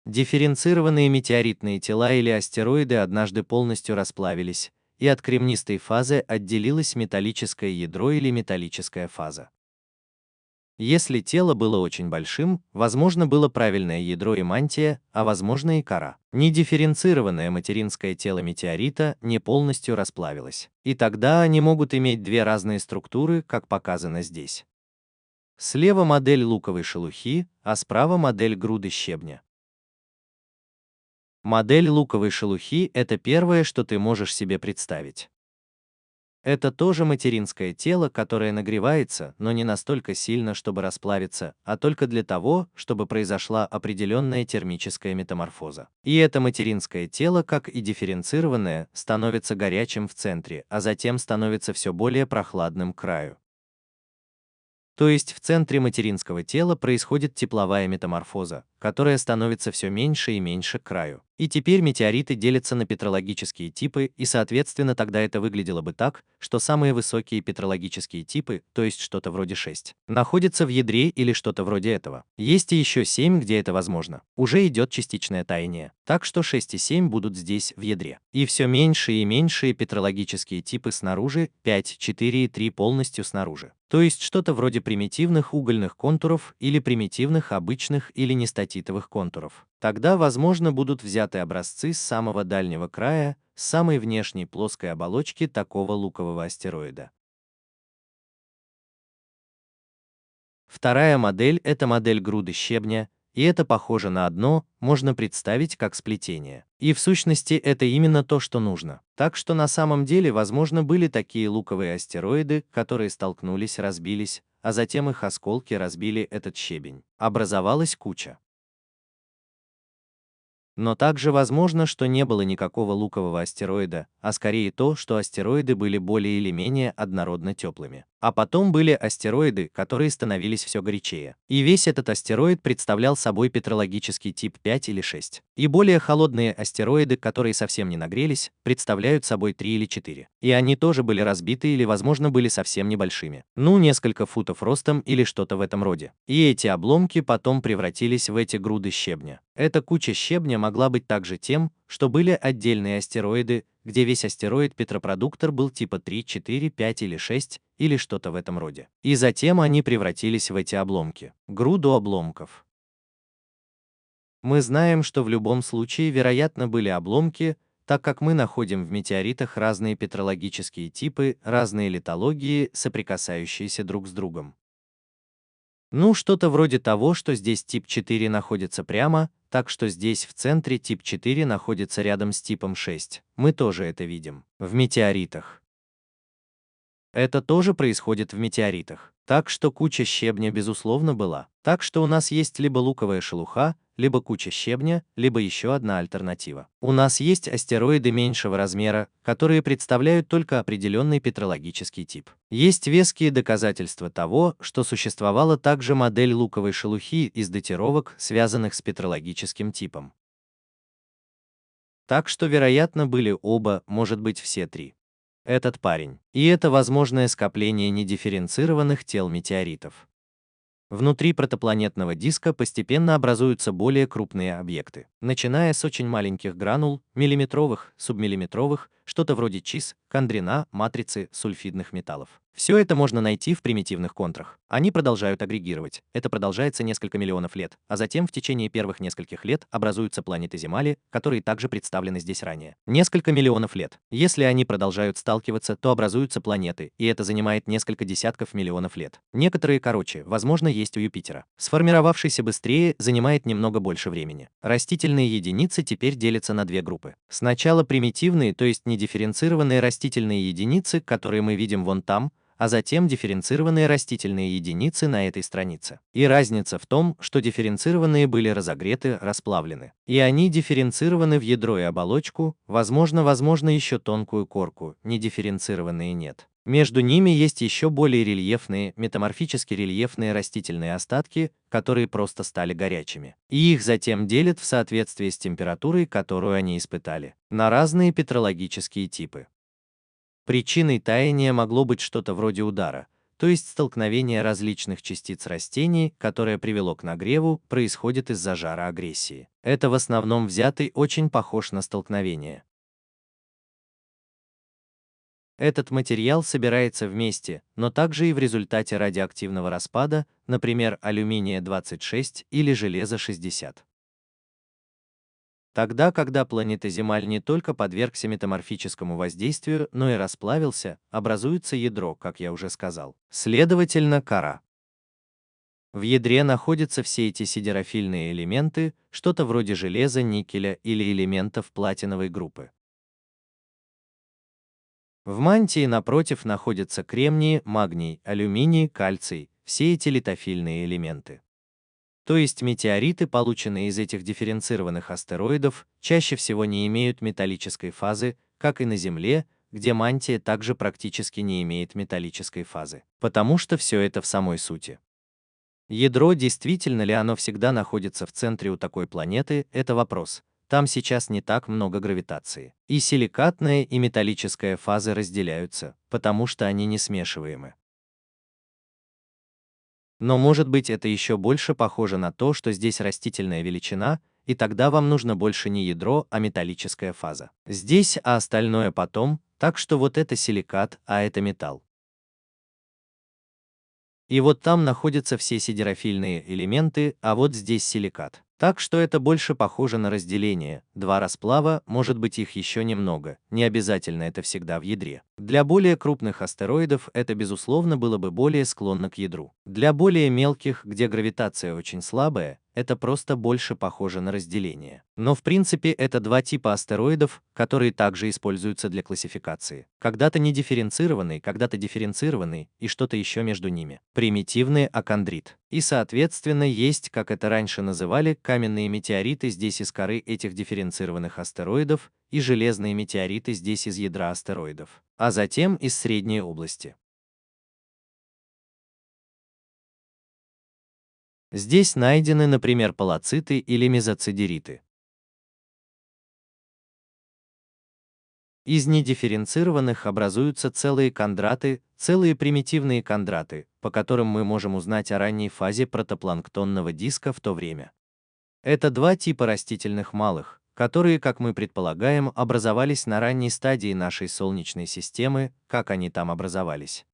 Дифференцированные метеоритные тела или астероиды однажды полностью расплавились, и от кремнистой фазы отделилось металлическое ядро или металлическая фаза. Если тело было очень большим, возможно было правильное ядро и мантия, а возможно и кора. Недифференцированное материнское тело метеорита не полностью расплавилось. И тогда они могут иметь две разные структуры, как показано здесь. Слева модель луковой шелухи, а справа модель груды щебня. Модель луковой шелухи – это первое, что ты можешь себе представить. Это тоже материнское тело, которое нагревается, но не настолько сильно, чтобы расплавиться, а только для того, чтобы произошла определенная термическая метаморфоза. И это материнское тело, как и дифференцированное, становится горячим в центре, а затем становится все более прохладным к краю. То есть в центре материнского тела происходит тепловая метаморфоза, которая становится все меньше и меньше к краю. И теперь метеориты делятся на петрологические типы, и соответственно тогда это выглядело бы так, что самые высокие петрологические типы, то есть что-то вроде 6, находятся в ядре или что-то вроде этого. Есть и еще 7, где это возможно. Уже идет частичное таяние. Так что 6 и 7 будут здесь, в ядре. И все меньшие и меньшие петрологические типы снаружи, 5, 4 и 3 полностью снаружи. То есть что-то вроде примитивных угольных контуров или примитивных обычных или нестатитовых контуров. Тогда, возможно, будут взяты образцы с самого дальнего края, с самой внешней плоской оболочки такого лукового астероида. Вторая модель – это модель груды щебня, и это похоже на одно, можно представить как сплетение. И в сущности это именно то, что нужно. Так что на самом деле, возможно, были такие луковые астероиды, которые столкнулись, разбились, а затем их осколки разбили этот щебень. Образовалась куча. Но также возможно, что не было никакого лукового астероида, а скорее то, что астероиды были более или менее однородно теплыми. А потом были астероиды, которые становились все горячее. И весь этот астероид представлял собой петрологический тип 5 или 6. И более холодные астероиды, которые совсем не нагрелись, представляют собой 3 или 4. И они тоже были разбиты или, возможно, были совсем небольшими. Ну, несколько футов ростом или что-то в этом роде. И эти обломки потом превратились в эти груды щебня. Эта куча щебня могла быть также тем, что были отдельные астероиды, где весь астероид-петропродуктор был типа 3, 4, 5 или 6, или что-то в этом роде. И затем они превратились в эти обломки. Груду обломков. Мы знаем, что в любом случае, вероятно, были обломки, так как мы находим в метеоритах разные петрологические типы, разные литологии, соприкасающиеся друг с другом. Ну, что-то вроде того, что здесь тип 4 находится прямо, так что здесь в центре тип 4 находится рядом с типом 6. Мы тоже это видим. В метеоритах. Это тоже происходит в метеоритах. Так что куча щебня безусловно была. Так что у нас есть либо луковая шелуха, либо куча щебня, либо еще одна альтернатива. У нас есть астероиды меньшего размера, которые представляют только определенный петрологический тип. Есть веские доказательства того, что существовала также модель луковой шелухи из датировок, связанных с петрологическим типом. Так что, вероятно, были оба, может быть, все три. Этот парень. И это возможное скопление недифференцированных тел метеоритов. Внутри протопланетного диска постепенно образуются более крупные объекты, начиная с очень маленьких гранул, миллиметровых, субмиллиметровых, что-то вроде ЧИС, кондрена, матрицы, сульфидных металлов. Все это можно найти в примитивных контрах. Они продолжают агрегировать. Это продолжается несколько миллионов лет, а затем в течение первых нескольких лет образуются планеты Земли, которые также представлены здесь ранее. Несколько миллионов лет. Если они продолжают сталкиваться, то образуются планеты, и это занимает несколько десятков миллионов лет. Некоторые короче, возможно, есть у Юпитера. Сформировавшийся быстрее занимает немного больше времени. Растительные единицы теперь делятся на две группы. Сначала примитивные, то есть недифференцированные растительные единицы, которые мы видим вон там, а затем дифференцированные растительные единицы на этой странице. И разница в том, что дифференцированные были разогреты, расплавлены. И они дифференцированы в ядро и оболочку, возможно, еще тонкую корку, недифференцированные нет. Между ними есть еще более рельефные, метаморфически рельефные растительные остатки, которые просто стали горячими. И их затем делят в соответствии с температурой, которую они испытали, на разные петрологические типы. Причиной таяния могло быть что-то вроде удара, то то есть столкновение различных частиц растений, которое привело к нагреву, происходит из-за жара агрессии. Это в основном взятый очень похож на столкновение. Этот материал собирается вместе, но также и в результате радиоактивного распада, например, алюминия-26 или железа-60. Тогда, когда планетоземаль не только подвергся метаморфическому воздействию, но и расплавился, образуется ядро, как я уже сказал. Следовательно, кора. В ядре находятся все эти сидерофильные элементы, что-то вроде железа, никеля или элементов платиновой группы. В мантии, напротив, находятся кремний, магний, алюминий, кальций, все эти литофильные элементы. То есть метеориты, полученные из этих дифференцированных астероидов, чаще всего не имеют металлической фазы, как и на Земле, где мантия также практически не имеет металлической фазы, потому что все это в самой сути. Ядро, действительно ли оно всегда находится в центре у такой планеты, это вопрос. Там сейчас не так много гравитации. И силикатная и металлическая фазы разделяются, потому что они не смешиваемы. Но может быть это еще больше похоже на то, что здесь растительная величина, и тогда вам нужно больше не ядро, а металлическая фаза. Здесь, а остальное потом, так что вот это силикат, а это металл. И вот там находятся все сидерофильные элементы, а вот здесь силикат. Так что это больше похоже на разделение. Два расплава, может быть их еще немного, не обязательно это всегда в ядре. Для более крупных астероидов это безусловно было бы более склонно к ядру. Для более мелких, где гравитация очень слабая, это просто больше похоже на разделение. Но в принципе это два типа астероидов, которые также используются для классификации. Когда-то не дифференцированный, когда-то дифференцированный и что-то еще между ними. Примитивный акондрит. И соответственно есть, как это раньше называли, каменные метеориты здесь из коры этих дифференцированных астероидов и железные метеориты здесь из ядра астероидов, а затем из средней области. Здесь найдены, например, палациты или мезоцидериты. Из недифференцированных образуются целые кондраты, целые примитивные кондраты, по которым мы можем узнать о ранней фазе протопланктонного диска в то время. Это два типа растительных малых, которые, как мы предполагаем, образовались на ранней стадии нашей Солнечной системы, как они там образовались.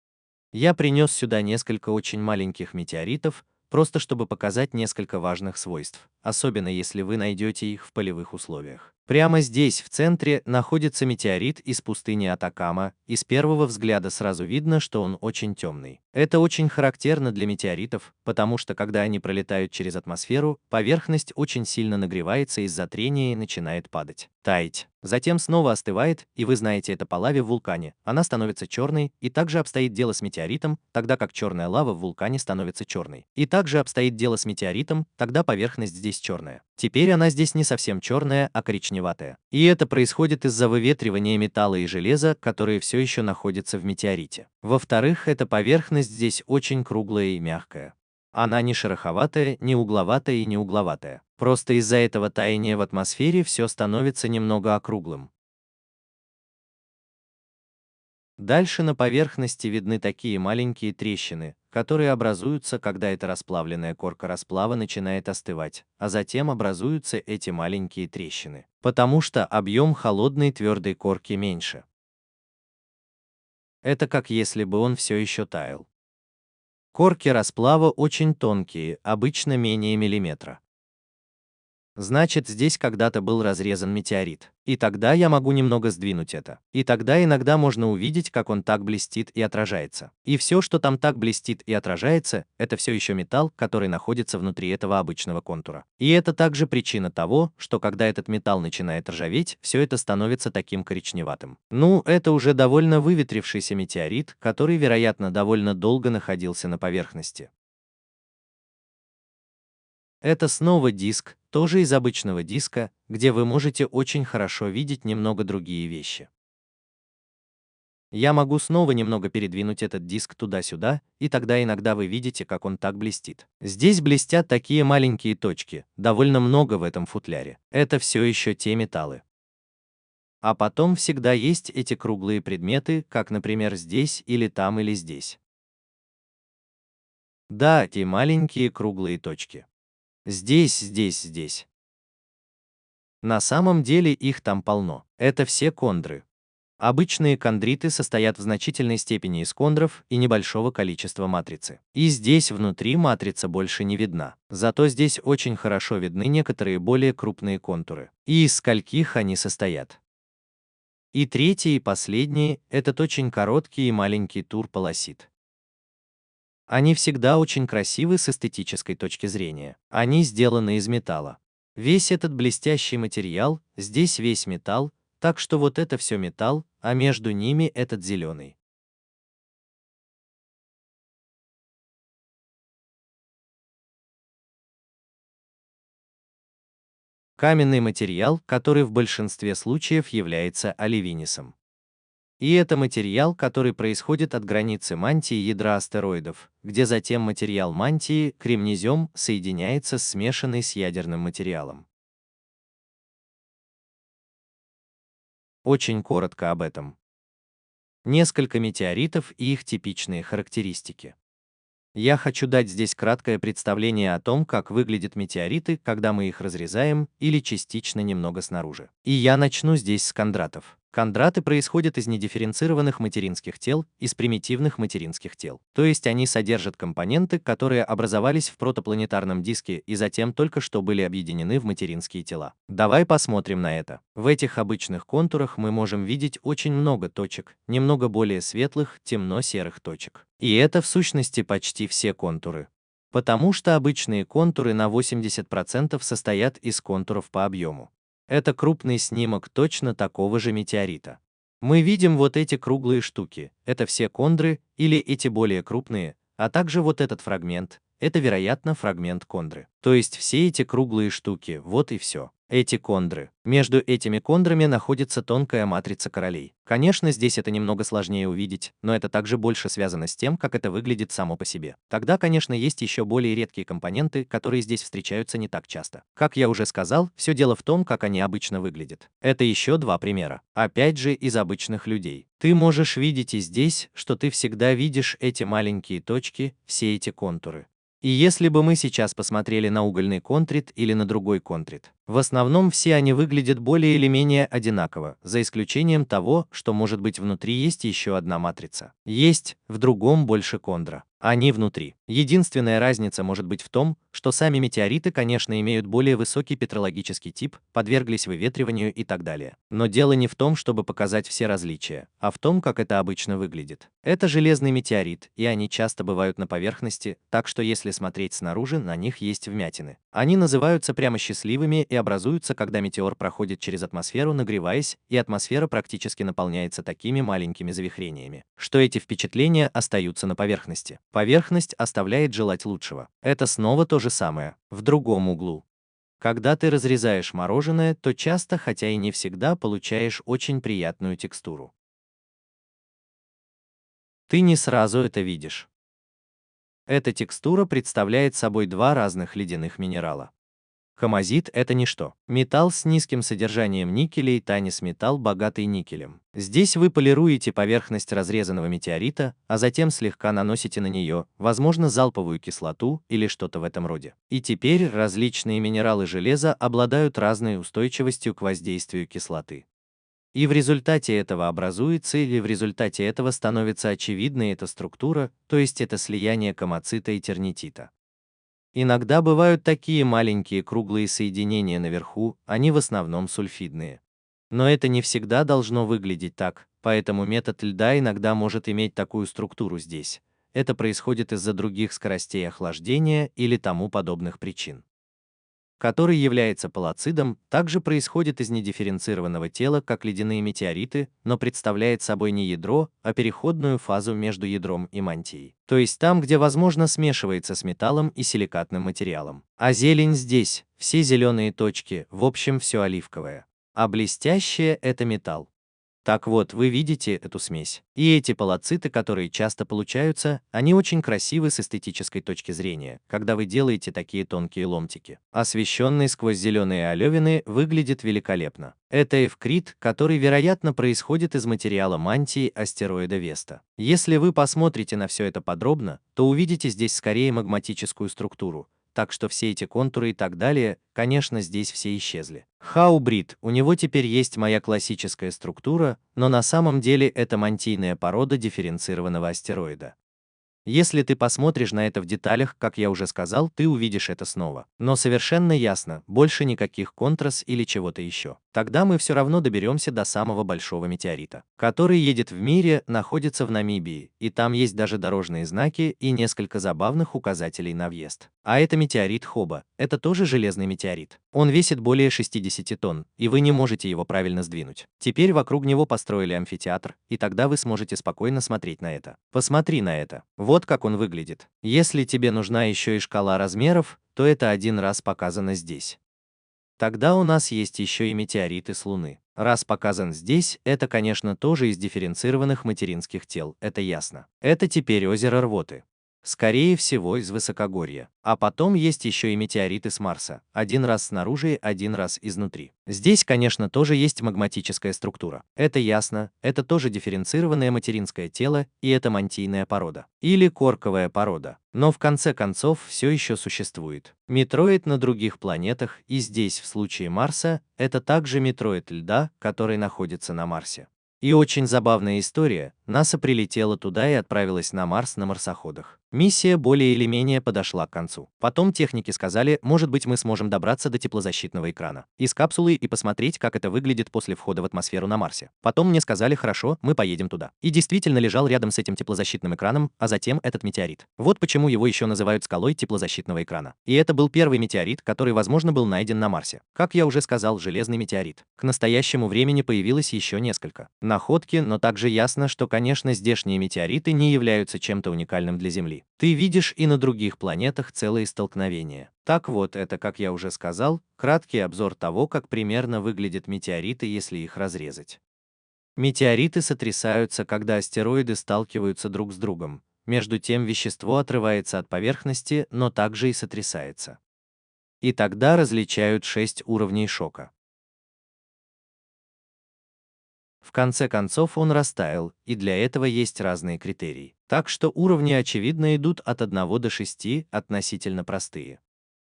Я принес сюда несколько очень маленьких метеоритов, просто чтобы показать несколько важных свойств, особенно если вы найдете их в полевых условиях. Прямо здесь, в центре, находится метеорит из пустыни Атакама, и с первого взгляда сразу видно, что он очень темный. Это очень характерно для метеоритов, потому что когда они пролетают через атмосферу, поверхность очень сильно нагревается из-за трения и начинает падать, таять. Затем снова остывает, и вы знаете это по лаве в вулкане. Она становится черной, и также обстоит дело с метеоритом, тогда как черная лава в вулкане становится черной. И также обстоит дело с метеоритом, тогда поверхность здесь черная. Теперь она здесь не совсем черная, а коричневатая. И это происходит из-за выветривания металла и железа, которые все еще находятся в метеорите. Во-вторых, эта поверхность здесь очень круглая и мягкая. Она не шероховатая, не угловатая и не угловатая. Просто из-за этого таяния в атмосфере все становится немного округлым. Дальше на поверхности видны такие маленькие трещины, которые образуются, когда эта расплавленная корка расплава начинает остывать, а затем образуются эти маленькие трещины, потому что объем холодной твердой корки меньше. Это как если бы он все еще таял. Корки расплава очень тонкие, обычно менее миллиметра. Значит, здесь когда-то был разрезан метеорит. И тогда я могу немного сдвинуть это. И тогда иногда можно увидеть, как он так блестит и отражается. И все, что там так блестит и отражается, это все еще металл, который находится внутри этого обычного контура. И это также причина того, что когда этот металл начинает ржаветь, все это становится таким коричневатым. Ну, это уже довольно выветрившийся метеорит, который, вероятно, довольно долго находился на поверхности. Это снова диск, тоже из обычного диска, где вы можете очень хорошо видеть немного другие вещи. Я могу снова немного передвинуть этот диск туда-сюда, и тогда иногда вы видите, как он так блестит. Здесь блестят такие маленькие точки, довольно много в этом футляре. Это все еще те металлы. А потом всегда есть эти круглые предметы, как, например, здесь или там или здесь. Да, те маленькие круглые точки. Здесь. На самом деле их там полно. Это все кондры. Обычные кондриты состоят в значительной степени из кондров и небольшого количества матрицы. И здесь внутри матрица больше не видна. Зато здесь очень хорошо видны некоторые более крупные контуры. И из скольких они состоят. И третий и последний – этот очень короткий и маленький турполосит. Они всегда очень красивы с эстетической точки зрения. Они сделаны из металла. Весь этот блестящий материал, здесь весь металл, так что вот это все металл, а между ними этот зеленый. Каменный материал, который в большинстве случаев является оливинисом. И это материал, который происходит от границы мантии ядра астероидов, где затем материал мантии, кремнезем, соединяется с смешанной с ядерным материалом. Очень коротко об этом. Несколько метеоритов и их типичные характеристики. Я хочу дать здесь краткое представление о том, как выглядят метеориты, когда мы их разрезаем, или частично немного снаружи. И я начну здесь с кондратов. Кондраты происходят из недифференцированных материнских тел, из примитивных материнских тел. То есть они содержат компоненты, которые образовались в протопланетарном диске и затем только что были объединены в материнские тела. Давай посмотрим на это. В этих обычных контурах мы можем видеть очень много точек, немного более светлых, темно-серых точек. И это в сущности почти все контуры. Потому что обычные контуры на 80% состоят из контуров по объему. Это крупный снимок точно такого же метеорита. Мы видим вот эти круглые штуки, это все кондры, или эти более крупные, а также вот этот фрагмент, это, вероятно, фрагмент кондры. То есть все эти круглые штуки, вот и все. Эти кондры. Между этими кондрами находится тонкая матрица королей. Конечно, здесь это немного сложнее увидеть, но это также больше связано с тем, как это выглядит само по себе. Тогда, конечно, есть еще более редкие компоненты, которые здесь встречаются не так часто. Как я уже сказал, все дело в том, как они обычно выглядят. Это еще два примера. Опять же, из обычных людей. Ты можешь видеть и здесь, что ты всегда видишь эти маленькие точки, все эти контуры. И если бы мы сейчас посмотрели на угольный контрит или на другой контрит, в основном все они выглядят более или менее одинаково, за исключением того, что может быть внутри есть еще одна матрица. Есть, в другом больше кондра. Они внутри. Единственная разница может быть в том, что сами метеориты, конечно, имеют более высокий петрологический тип, подверглись выветриванию и так далее. Но дело не в том, чтобы показать все различия, а в том, как это обычно выглядит. Это железный метеорит, и они часто бывают на поверхности, так что если смотреть снаружи, на них есть вмятины. Они называются прямо счастливыми и образуются, когда метеор проходит через атмосферу, нагреваясь, и атмосфера практически наполняется такими маленькими завихрениями, что эти впечатления остаются на поверхности. Поверхность оставляет желать лучшего. Это снова то же самое, в другом углу. Когда ты разрезаешь мороженое, то часто, хотя и не всегда, получаешь очень приятную текстуру. Ты не сразу это видишь. Эта текстура представляет собой два разных ледяных минерала. Камазит – это ничто. Металл с низким содержанием никеля и танис-металл, богатый никелем. Здесь вы полируете поверхность разрезанного метеорита, а затем слегка наносите на нее, возможно, залповую кислоту или что-то в этом роде. И теперь различные минералы железа обладают разной устойчивостью к воздействию кислоты. И в результате этого образуется или в результате этого становится очевидной эта структура, то есть это слияние камоцита и тернитита. Иногда бывают такие маленькие круглые соединения наверху, они в основном сульфидные. Но это не всегда должно выглядеть так, поэтому метод льда иногда может иметь такую структуру здесь. Это происходит из-за других скоростей охлаждения или тому подобных причин. Который является палацидом, также происходит из недифференцированного тела, как ледяные метеориты, но представляет собой не ядро, а переходную фазу между ядром и мантией. То есть там, где возможно смешивается с металлом и силикатным материалом. А зелень здесь, все зеленые точки, в общем все оливковое. А блестящее – это металл. Так вот, вы видите эту смесь. И эти полоциты, которые часто получаются, они очень красивы с эстетической точки зрения, когда вы делаете такие тонкие ломтики. Освещенный сквозь зеленые олевины выглядит великолепно. Это эвкрит, который, вероятно, происходит из материала мантии астероида Веста. Если вы посмотрите на все это подробно, то увидите здесь скорее магматическую структуру, так что все эти контуры и так далее, конечно, здесь все исчезли. Хаубрид, у него теперь есть моя классическая структура, но на самом деле это мантийная порода дифференцированного астероида. Если ты посмотришь на это в деталях, как я уже сказал, ты увидишь это снова. Но совершенно ясно, больше никаких контрас или чего-то еще. Тогда мы все равно доберемся до самого большого метеорита, который едет в мире, находится в Намибии, и там есть даже дорожные знаки и несколько забавных указателей на въезд. А это метеорит Хоба, это тоже железный метеорит. Он весит более 60 тонн, и вы не можете его правильно сдвинуть. Теперь вокруг него построили амфитеатр, и тогда вы сможете спокойно смотреть на это. Посмотри на это. Вот как он выглядит. Если тебе нужна еще и шкала размеров, то это один раз показано здесь. Тогда у нас есть еще и метеориты с Луны. Раз показан здесь, это, конечно, тоже из дифференцированных материнских тел, это ясно. Это теперь озеро Рвоты. Скорее всего, из высокогорья. А потом есть еще и метеориты с Марса. Один раз снаружи, один раз изнутри. Здесь, конечно, тоже есть магматическая структура. Это ясно, это тоже дифференцированное материнское тело, и это мантийная порода. Или корковая порода. Но в конце концов все еще существует. Метроид на других планетах, и здесь, в случае Марса, это также метроид льда, который находится на Марсе. И очень забавная история, НАСА прилетела туда и отправилась на Марс на марсоходах. Миссия более или менее подошла к концу. Потом техники сказали, может быть, мы сможем добраться до теплозащитного экрана из капсулы и посмотреть, как это выглядит после входа в атмосферу на Марсе. Потом мне сказали, хорошо, мы поедем туда. И действительно лежал рядом с этим теплозащитным экраном, а затем этот метеорит. Вот почему его еще называют скалой теплозащитного экрана. И это был первый метеорит, который, возможно, был найден на Марсе. Как я уже сказал, железный метеорит. К настоящему времени появилось еще несколько находки, но также ясно, что, конечно, здешние метеориты не являются чем-то уникальным для Земли. Ты видишь и на других планетах целые столкновения. Так вот, это, как я уже сказал, краткий обзор того, как примерно выглядят метеориты, если их разрезать. Метеориты сотрясаются, когда астероиды сталкиваются друг с другом. Между тем вещество отрывается от поверхности, но также и сотрясается. И тогда различают 6 уровней шока. В конце концов он растаял, и для этого есть разные критерии. Так что уровни очевидно идут от 1 до 6, относительно простые.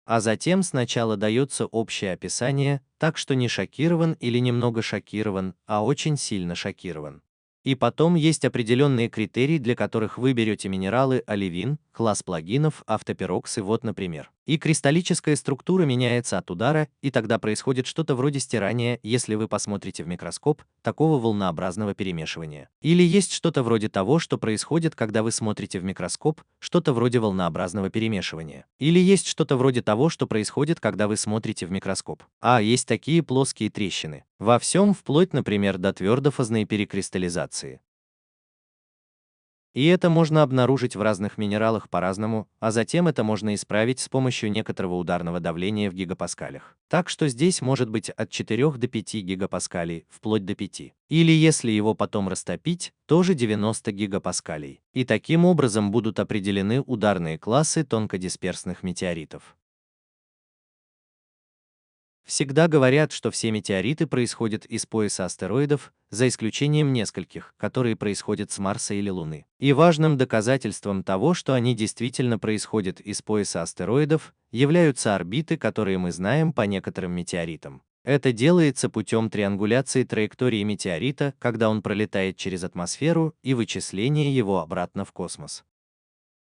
А затем сначала дается общее описание, так что не шокирован или немного шокирован, а очень сильно шокирован. И потом есть определенные критерии, для которых вы берете минералы оливин, класс плагинов, автопероксы, вот, например. И кристаллическая структура меняется от удара, и тогда происходит что-то вроде стирания, если вы посмотрите в микроскоп, такого волнообразного перемешивания. Или есть что-то вроде того, что происходит, когда вы смотрите в микроскоп, что-то вроде волнообразного перемешивания. Или есть что-то вроде того, что происходит, когда вы смотрите в микроскоп. А есть такие плоские трещины. Во всем, вплоть, например, до твердофазной перекристаллизации. И это можно обнаружить в разных минералах по-разному, а затем это можно исправить с помощью некоторого ударного давления в гигапаскалях. Так что здесь может быть от 4 до 5 гигапаскалей, вплоть до 5. Или если его потом растопить, тоже 90 гигапаскалей. И таким образом будут определены ударные классы тонкодисперсных метеоритов. Всегда говорят, что все метеориты происходят из пояса астероидов, за исключением нескольких, которые происходят с Марса или Луны. И важным доказательством того, что они действительно происходят из пояса астероидов, являются орбиты, которые мы знаем по некоторым метеоритам. Это делается путем триангуляции траектории метеорита, когда он пролетает через атмосферу, и вычисления его обратно в космос.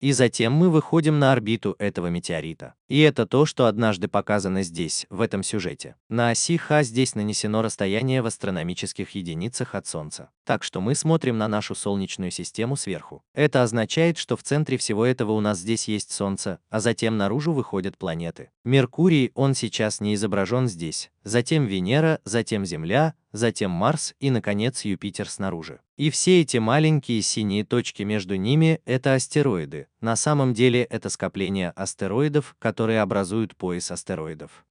И затем мы выходим на орбиту этого метеорита. И это то, что однажды показано здесь, в этом сюжете. На оси Х здесь нанесено расстояние в астрономических единицах от Солнца. Так что мы смотрим на нашу Солнечную систему сверху. Это означает, что в центре всего этого у нас здесь есть Солнце, а затем наружу выходят планеты. Меркурий, он сейчас не изображен здесь. Затем Венера, затем Земля, затем Марс и, наконец, Юпитер снаружи. И все эти маленькие синие точки между ними – это астероиды. На самом деле это скопление астероидов, которые образуют пояс астероидов.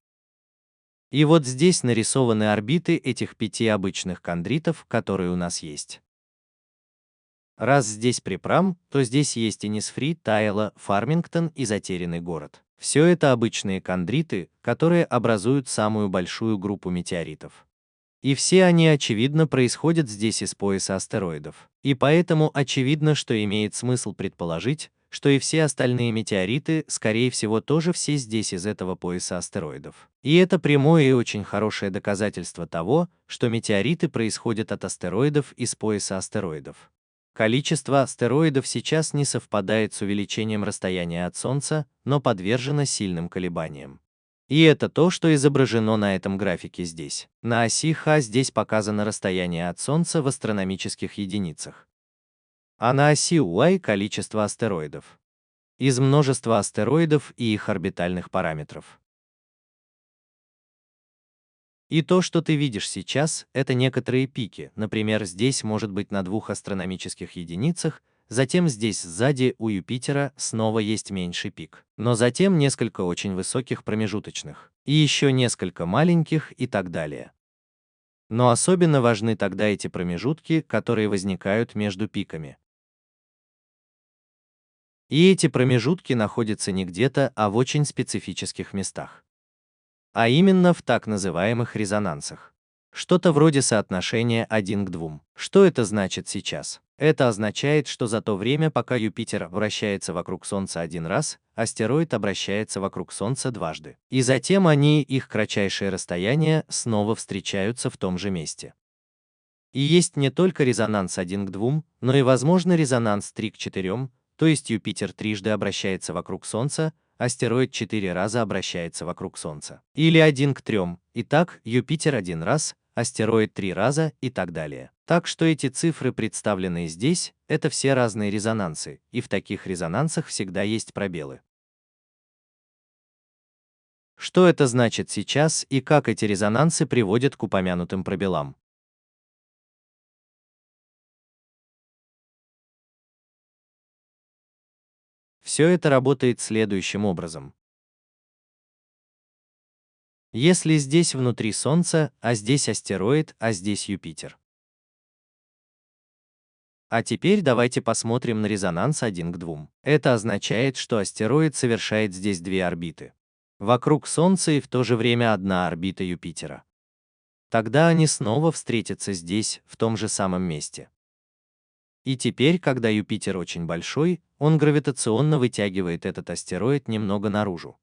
И вот здесь нарисованы орбиты этих 5 обычных кондритов, которые у нас есть. Раз здесь Припрам, то здесь есть Инисфри, Тайла, Фармингтон и Затерянный город. Все это обычные кондриты, которые образуют самую большую группу метеоритов. И все они, очевидно, происходят здесь из пояса астероидов. И поэтому очевидно, что имеет смысл предположить, что и все остальные метеориты, скорее всего, тоже все здесь из этого пояса астероидов. И это прямое и очень хорошее доказательство того, что метеориты происходят от астероидов из пояса астероидов. Количество астероидов сейчас не совпадает с увеличением расстояния от Солнца, но подвержено сильным колебаниям. И это то, что изображено на этом графике здесь. На оси Х здесь показано расстояние от Солнца в астрономических единицах. А на оси Y количество астероидов. Из множества астероидов и их орбитальных параметров. И то, что ты видишь сейчас, это некоторые пики. Например, здесь может быть на 2 астрономических единицах, затем здесь сзади у Юпитера снова есть меньший пик. Но затем несколько очень высоких промежуточных. И еще несколько маленьких и так далее. Но особенно важны тогда эти промежутки, которые возникают между пиками. И эти промежутки находятся не где-то, а в очень специфических местах. А именно в так называемых резонансах. Что-то вроде соотношения 1 к 2. Что это значит сейчас? Это означает, что за то время, пока Юпитер вращается вокруг Солнца один раз, астероид обращается вокруг Солнца дважды. И затем они, их кратчайшее расстояние, снова встречаются в том же месте. И есть не только резонанс 1 к 2, но и, возможно, резонанс 3 к 4, то есть Юпитер трижды обращается вокруг Солнца, астероид 4 раза обращается вокруг Солнца. Или 1 к 3. Итак, Юпитер 1 раз, астероид 3 раза и так далее. Так что эти цифры, представленные здесь, это все разные резонансы, и в таких резонансах всегда есть пробелы. Что это значит сейчас и как эти резонансы приводят к упомянутым пробелам? Все это работает следующим образом. Если здесь внутри Солнца, а здесь астероид, а здесь Юпитер. А теперь давайте посмотрим на резонанс 1 к 2. Это означает, что астероид совершает здесь две орбиты. Вокруг Солнца и в то же время одна орбита Юпитера. Тогда они снова встретятся здесь, в том же самом месте. И теперь, когда Юпитер очень большой, он гравитационно вытягивает этот астероид немного наружу.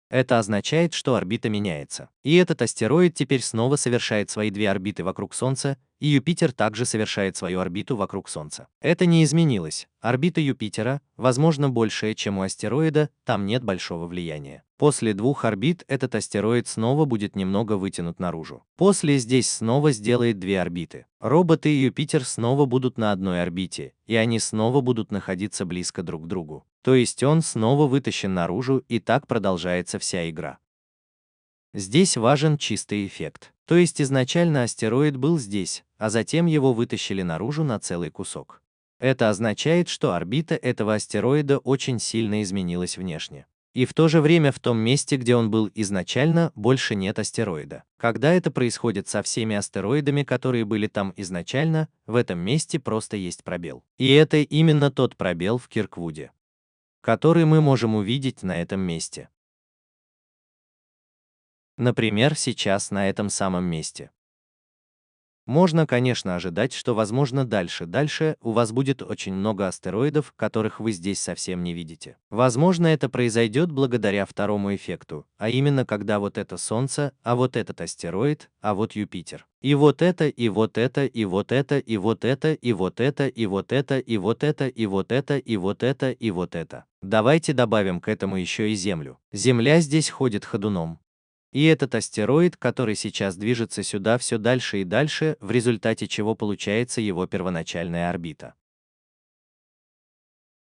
Это означает, что орбита меняется. И этот астероид теперь снова совершает свои две орбиты вокруг Солнца, и Юпитер также совершает свою орбиту вокруг Солнца. Это не изменилось. Орбита Юпитера, возможно, большая, чем у астероида, там нет большого влияния. После двух орбит этот астероид снова будет немного вытянут наружу. После здесь снова сделает две орбиты. Роботы и Юпитер снова будут на одной орбите, и они снова будут находиться близко друг к другу. То есть он снова вытащен наружу, и так продолжается вся игра. Здесь важен чистый эффект. То есть изначально астероид был здесь, а затем его вытащили наружу на целый кусок. Это означает, что орбита этого астероида очень сильно изменилась внешне. И в то же время в том месте, где он был изначально, больше нет астероида. Когда это происходит со всеми астероидами, которые были там изначально, в этом месте просто есть пробел. И это именно тот пробел в Кирквуде, который мы можем увидеть на этом месте. Например, сейчас на этом самом месте. Можно, конечно, ожидать, что, возможно, дальше у вас будет очень много астероидов, которых вы здесь совсем не видите. Возможно, это произойдет благодаря второму эффекту, а именно когда вот это Солнце, а вот этот астероид, а вот Юпитер. И вот это, и вот это, и вот это, и вот это, и вот это, и вот это, и вот это, и вот это, и вот это, и вот это. Давайте добавим к этому еще и Землю. Земля здесь ходит ходуном. И этот астероид, который сейчас движется сюда все дальше и дальше, в результате чего получается его первоначальная орбита.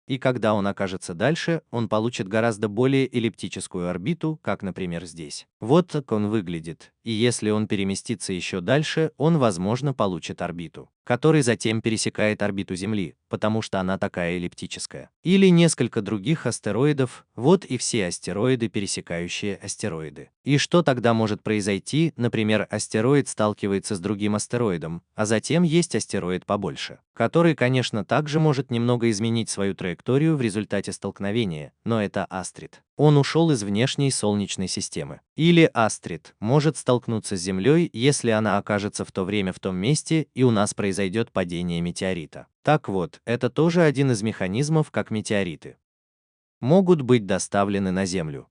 И когда он окажется дальше, он получит гораздо более эллиптическую орбиту, как, например, здесь. Вот так он выглядит, и если он переместится еще дальше, он, возможно, получит орбиту. который затем пересекает орбиту Земли, потому что она такая эллиптическая. Или несколько других астероидов, вот и все астероиды, пересекающие астероиды. И что тогда может произойти? Например, астероид сталкивается с другим астероидом, а затем есть астероид побольше, который, конечно, также может немного изменить свою траекторию в результате столкновения, но это Астрид. Он ушел из внешней Солнечной системы. Или Астрид может столкнуться с Землей, если она окажется в то время в том месте, и у нас произойдет падение метеорита. Так вот, это тоже один из механизмов, как метеориты могут быть доставлены на Землю.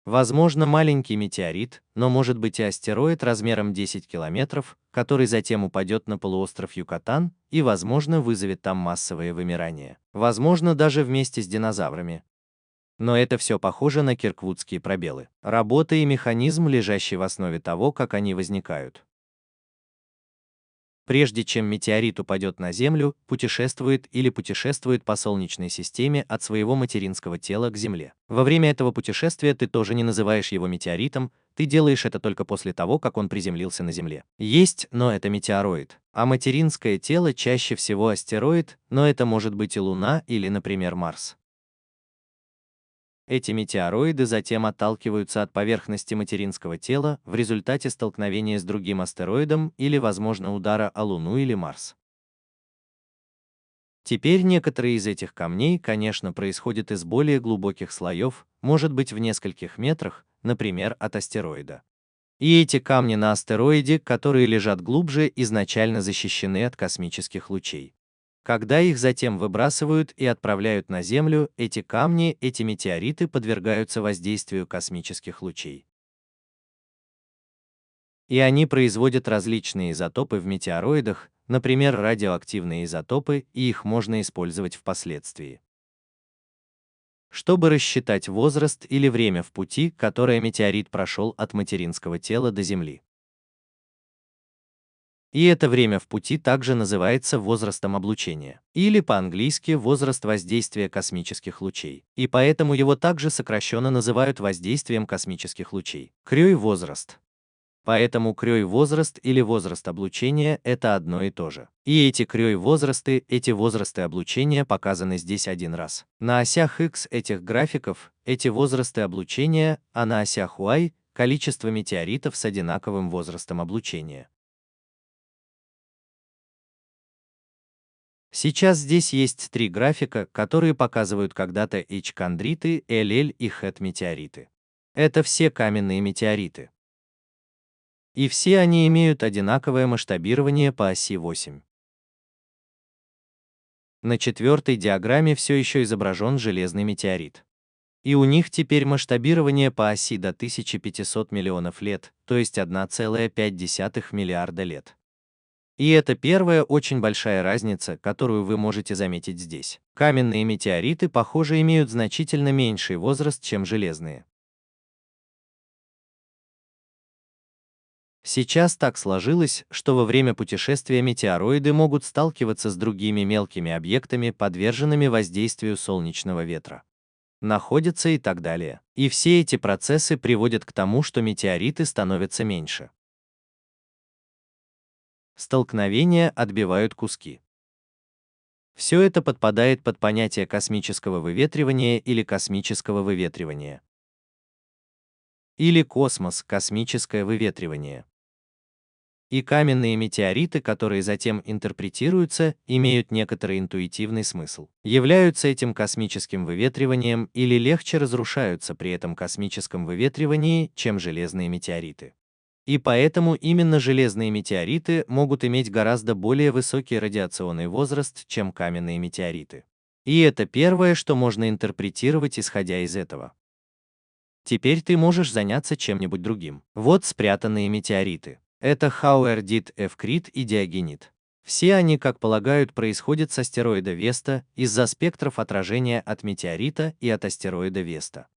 Возможно, маленький метеорит, но может быть и астероид размером 10 километров, который затем упадет на полуостров Юкатан и, возможно, вызовет там массовое вымирание. Возможно, даже вместе с динозаврами. Но это все похоже на кирквудские пробелы. Работа и механизм, лежащий в основе того, как они возникают. Прежде чем метеорит упадет на Землю, путешествует по Солнечной системе от своего материнского тела к Земле. Во время этого путешествия ты тоже не называешь его метеоритом, ты делаешь это только после того, как он приземлился на Земле. Есть, но это метеороид. А материнское тело чаще всего астероид, но это может быть и Луна или, например, Марс. Эти метеороиды затем отталкиваются от поверхности материнского тела в результате столкновения с другим астероидом или, возможно, удара о Луну или Марс. Теперь некоторые из этих камней, конечно, происходят из более глубоких слоев, может быть в нескольких метрах, например, от астероида. И эти камни на астероиде, которые лежат глубже, изначально защищены от космических лучей. Когда их затем выбрасывают и отправляют на Землю, эти камни, эти метеориты подвергаются воздействию космических лучей. И они производят различные изотопы в метеороидах, например, радиоактивные изотопы, и их можно использовать впоследствии. Чтобы рассчитать возраст или время в пути, которое метеорит прошел от материнского тела до Земли. И это время в пути также называется возрастом облучения, или по-английски возраст воздействия космических лучей. И поэтому его также сокращенно называют воздействием космических лучей. Крёй-возраст. Поэтому крёй-возраст или возраст облучения – это одно и то же. И эти крёй-возрасты, эти возрасты облучения показаны здесь один раз. На осях X этих графиков эти возрасты облучения, а на осях Y – количество метеоритов с одинаковым возрастом облучения. Сейчас здесь есть три графика, которые показывают когда-то H-кондриты, LL и HET-метеориты. Это все каменные метеориты. И все они имеют одинаковое масштабирование по оси 8. На четвертой диаграмме все еще изображен железный метеорит. И у них теперь масштабирование по оси до 1500 миллионов лет, то есть 1,5 миллиарда лет. И это первая очень большая разница, которую вы можете заметить здесь. Каменные метеориты, похоже, имеют значительно меньший возраст, чем железные. Сейчас так сложилось, что во время путешествия метеороиды могут сталкиваться с другими мелкими объектами, подверженными воздействию солнечного ветра. Находятся и так далее. И все эти процессы приводят к тому, что метеориты становятся меньше. Столкновения отбивают куски. Все это подпадает под понятие космического выветривания или космического выветривания. Или космос, космическое выветривание. И каменные метеориты, которые затем интерпретируются, имеют некоторый интуитивный смысл. Являются этим космическим выветриванием или легче разрушаются при этом космическом выветривании, чем железные метеориты. И поэтому именно железные метеориты могут иметь гораздо более высокий радиационный возраст, чем каменные метеориты. И это первое, что можно интерпретировать, исходя из этого. Теперь ты можешь заняться чем-нибудь другим. Вот спрятанные метеориты. Это Хауэрдит, Эвкрит и Диогенит. Все они, как полагают, происходят с астероида Веста из-за спектров отражения от метеорита и от астероида Веста.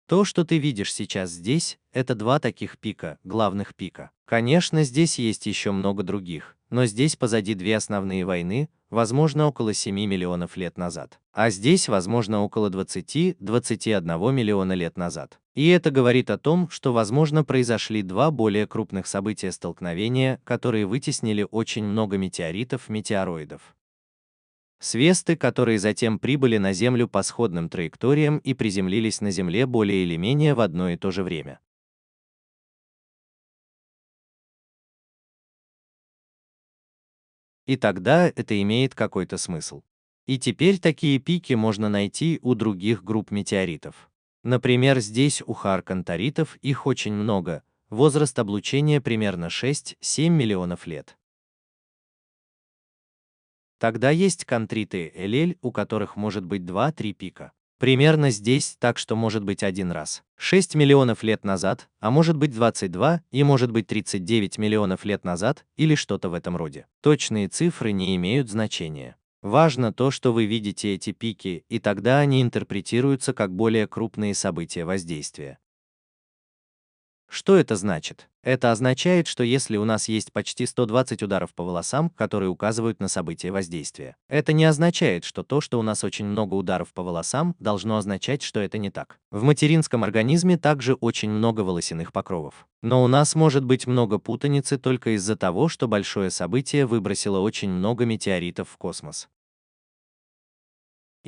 То, что ты видишь сейчас здесь, это два таких пика, главных пика. Конечно, здесь есть еще много других, но здесь позади две основные войны, возможно, около 7 миллионов лет назад. А здесь, возможно, около 20-21 миллиона лет назад. И это говорит о том, что, возможно, произошли два более крупных события столкновения, которые вытеснили очень много метеоритов-метеороидов. Свесты, которые затем прибыли на Землю по сходным траекториям и приземлились на Земле более или менее в одно и то же время. И тогда это имеет какой-то смысл. И теперь такие пики можно найти у других групп метеоритов. Например, здесь у хар-конторитов их очень много, возраст облучения примерно 6-7 миллионов лет. Тогда есть кондриты Элель, у которых может быть 2-3 пика. Примерно здесь, так что может быть один раз. 6 миллионов лет назад, а может быть 22 и может быть 39 миллионов лет назад или что-то в этом роде. Точные цифры не имеют значения. Важно то, что вы видите эти пики, и тогда они интерпретируются как более крупные события воздействия. Что это значит? Это означает, что если у нас есть почти 120 ударов по волосам, которые указывают на событие воздействия, это не означает, что то, что у нас очень много ударов по волосам, должно означать, что это не так. В материнском организме также очень много волосяных покровов. Но у нас может быть много путаницы только из-за того, что большое событие выбросило очень много метеоритов в космос.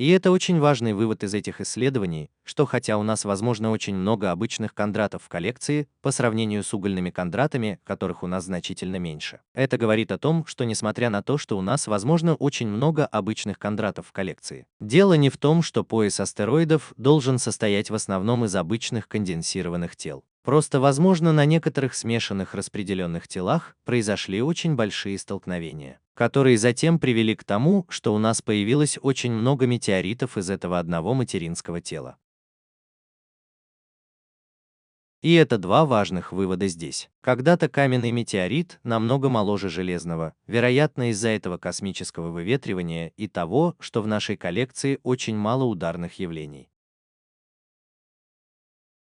И это очень важный вывод из этих исследований, что хотя у нас возможно очень много обычных кондратов в коллекции, по сравнению с угольными кондратами, которых у нас значительно меньше. Это говорит о том, что несмотря на то, что у нас возможно очень много обычных кондратов в коллекции, дело не в том, что пояс астероидов должен состоять в основном из обычных конденсированных тел. Просто, возможно, на некоторых смешанных распределенных телах произошли очень большие столкновения, которые затем привели к тому, что у нас появилось очень много метеоритов из этого одного материнского тела. И это два важных вывода здесь. Когда-то каменный метеорит намного моложе железного, вероятно, из-за этого космического выветривания и того, что в нашей коллекции очень мало ударных явлений.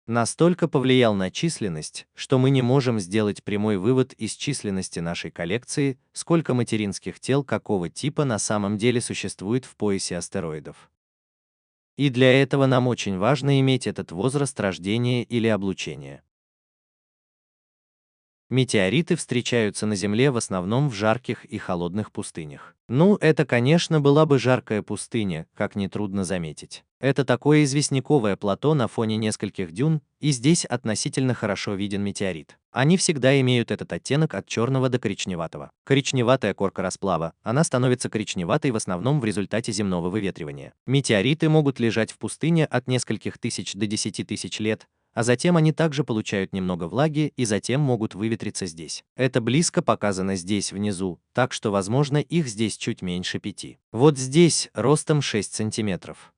Настолько повлиял на численность, что мы не можем сделать прямой вывод из численности нашей коллекции, сколько материнских тел какого типа на самом деле существует в поясе астероидов. И для этого нам очень важно иметь этот возраст рождения или облучения. Метеориты встречаются на Земле в основном в жарких и холодных пустынях. Ну, это, конечно, была бы жаркая пустыня, как нетрудно заметить. Это такое известняковое плато на фоне нескольких дюн, и здесь относительно хорошо виден метеорит. Они всегда имеют этот оттенок от черного до коричневатого. Коричневатая корка расплава, она становится коричневатой в основном в результате земного выветривания. Метеориты могут лежать в пустыне от нескольких тысяч до 10 тысяч лет, а затем они также получают немного влаги и затем могут выветриться здесь. Это близко показано здесь внизу, так что, возможно, их здесь чуть меньше 5. Вот здесь, ростом 6 сантиметров.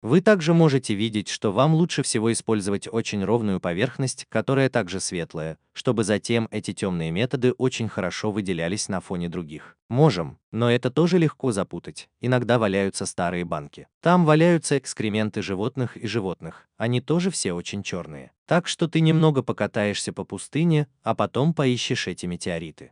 Вы также можете видеть, что вам лучше всего использовать очень ровную поверхность, которая также светлая, чтобы затем эти темные методы очень хорошо выделялись на фоне других. Можем, но это тоже легко запутать. Иногда валяются старые банки. Там валяются экскременты животных и животных. Они тоже все очень черные. Так что ты немного покатаешься по пустыне, а потом поищешь эти метеориты.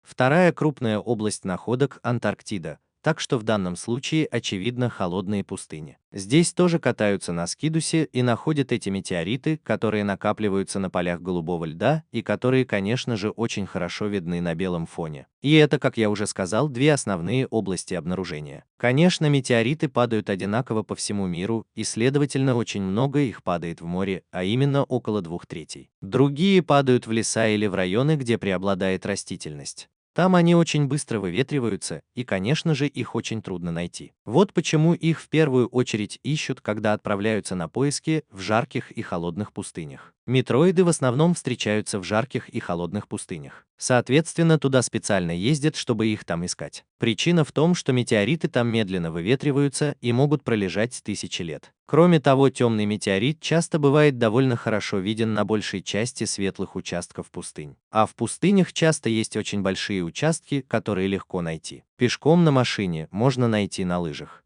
Вторая крупная область находок – Антарктида, так что в данном случае очевидно холодные пустыни. Здесь тоже катаются на Скидусе и находят эти метеориты, которые накапливаются на полях голубого льда и которые, конечно же, очень хорошо видны на белом фоне. И это, как я уже сказал, две основные области обнаружения. Конечно, метеориты падают одинаково по всему миру, и, следовательно, очень много их падает в море, а именно около 2/3. Другие падают в леса или в районы, где преобладает растительность. Там они очень быстро выветриваются, и, конечно же, их очень трудно найти. Вот почему их в первую очередь ищут, когда отправляются на поиски в жарких и холодных пустынях. Метроиды в основном встречаются в жарких и холодных пустынях. Соответственно, туда специально ездят, чтобы их там искать. Причина в том, что метеориты там медленно выветриваются и могут пролежать тысячи лет. Кроме того, темный метеорит часто бывает довольно хорошо виден на большей части светлых участков пустынь. А в пустынях часто есть очень большие участки, которые легко найти. Пешком на машине можно найти на лыжах.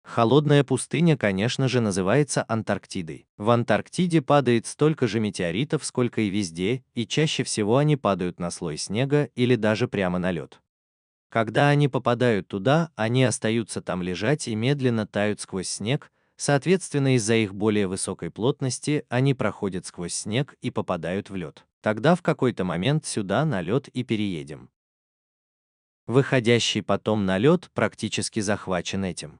Холодная пустыня, конечно же, называется Антарктидой. В Антарктиде падает столько же метеоритов, сколько и везде, и чаще всего они падают на слой снега или даже прямо на лед. Когда они попадают туда, они остаются там лежать и медленно тают сквозь снег, соответственно, из-за их более высокой плотности они проходят сквозь снег и попадают в лед. Тогда в какой-то момент сюда на лед и переедем. Выходящий потом на лед практически захвачен этим.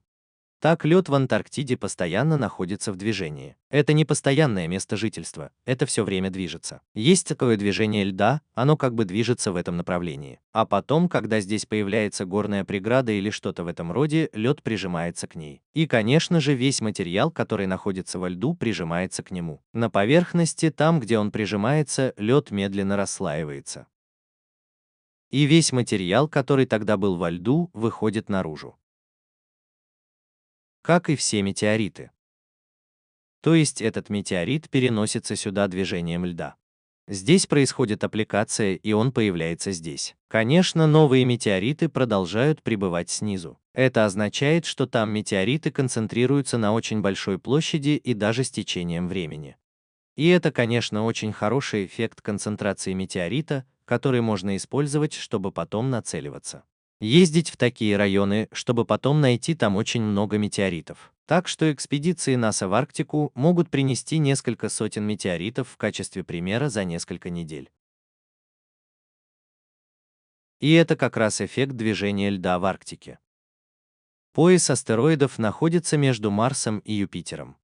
Так лед в Антарктиде постоянно находится в движении. Это не постоянное место жительства, это все время движется. Есть такое движение льда, оно как бы движется в этом направлении. А потом, когда здесь появляется горная преграда или что-то в этом роде, лед прижимается к ней. И, конечно же, весь материал, который находится во льду, прижимается к нему. На поверхности, там, где он прижимается, лед медленно расслаивается. И весь материал, который тогда был во льду, выходит наружу. Как и все метеориты. То есть этот метеорит переносится сюда движением льда. Здесь происходит аппликация, и он появляется здесь. Конечно, новые метеориты продолжают прибывать снизу. Это означает, что там метеориты концентрируются на очень большой площади и даже с течением времени. И это, конечно, очень хороший эффект концентрации метеорита, который можно использовать, чтобы потом нацеливаться. Ездить в такие районы, чтобы потом найти там очень много метеоритов. Так что экспедиции НАСА в Арктику могут принести несколько сотен метеоритов в качестве примера за несколько недель. И это как раз эффект движения льда в Арктике. Пояс астероидов находится между Марсом и Юпитером.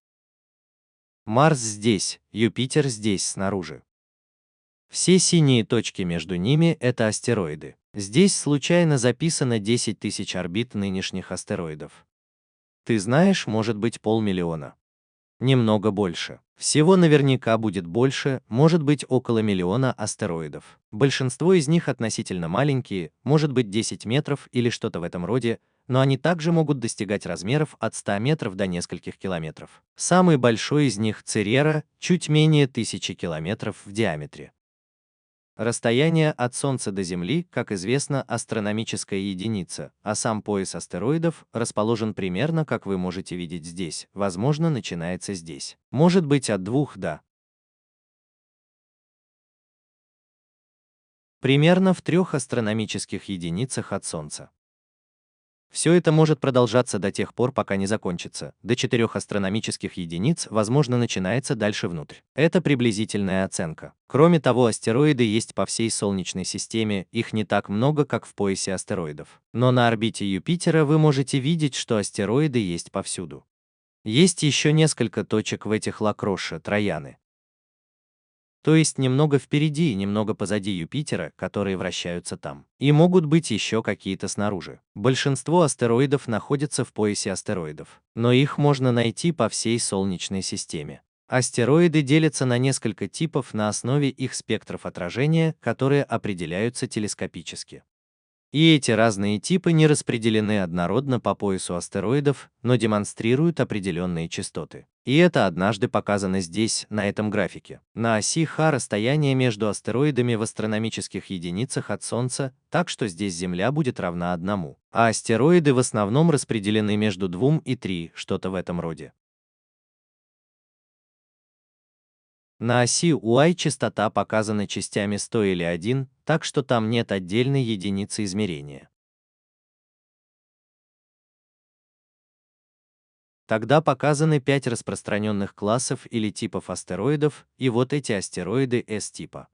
Марс здесь, Юпитер здесь снаружи. Все синие точки между ними – это астероиды. Здесь случайно записано 10 тысяч орбит нынешних астероидов. Ты знаешь, может быть 500 000. Немного больше. Всего наверняка будет больше, может быть около миллиона астероидов. Большинство из них относительно маленькие, может быть 10 метров или что-то в этом роде, но они также могут достигать размеров от 100 метров до нескольких километров. Самый большой из них Церера, чуть менее 1000 километров в диаметре. Расстояние от Солнца до Земли, как известно, астрономическая единица, а сам пояс астероидов расположен примерно, как вы можете видеть здесь, возможно, начинается здесь. Может быть от 2 до примерно в 3 астрономических единицах от Солнца. Все это может продолжаться до тех пор, пока не закончится. До 4 астрономических единиц, возможно, начинается дальше внутрь. Это приблизительная оценка. Кроме того, астероиды есть по всей Солнечной системе, их не так много, как в поясе астероидов. Но на орбите Юпитера вы можете видеть, что астероиды есть повсюду. Есть еще несколько точек в этих Ла-Кроше, Трояны. То есть немного впереди и немного позади Юпитера, которые вращаются там. И могут быть еще какие-то снаружи. Большинство астероидов находятся в поясе астероидов, но их можно найти по всей Солнечной системе. Астероиды делятся на несколько типов на основе их спектров отражения, которые определяются телескопически. И эти разные типы не распределены однородно по поясу астероидов, но демонстрируют определенные частоты. И это однажды показано здесь, на этом графике. На оси Х расстояние между астероидами в астрономических единицах от Солнца, так что здесь Земля будет равна 1, а астероиды в основном распределены между 2 и 3, что-то в этом роде. На оси Y частота показана частями 100 или 1, так что там нет отдельной единицы измерения. Тогда показаны 5 распространенных классов или типов астероидов, и вот эти астероиды S-типа.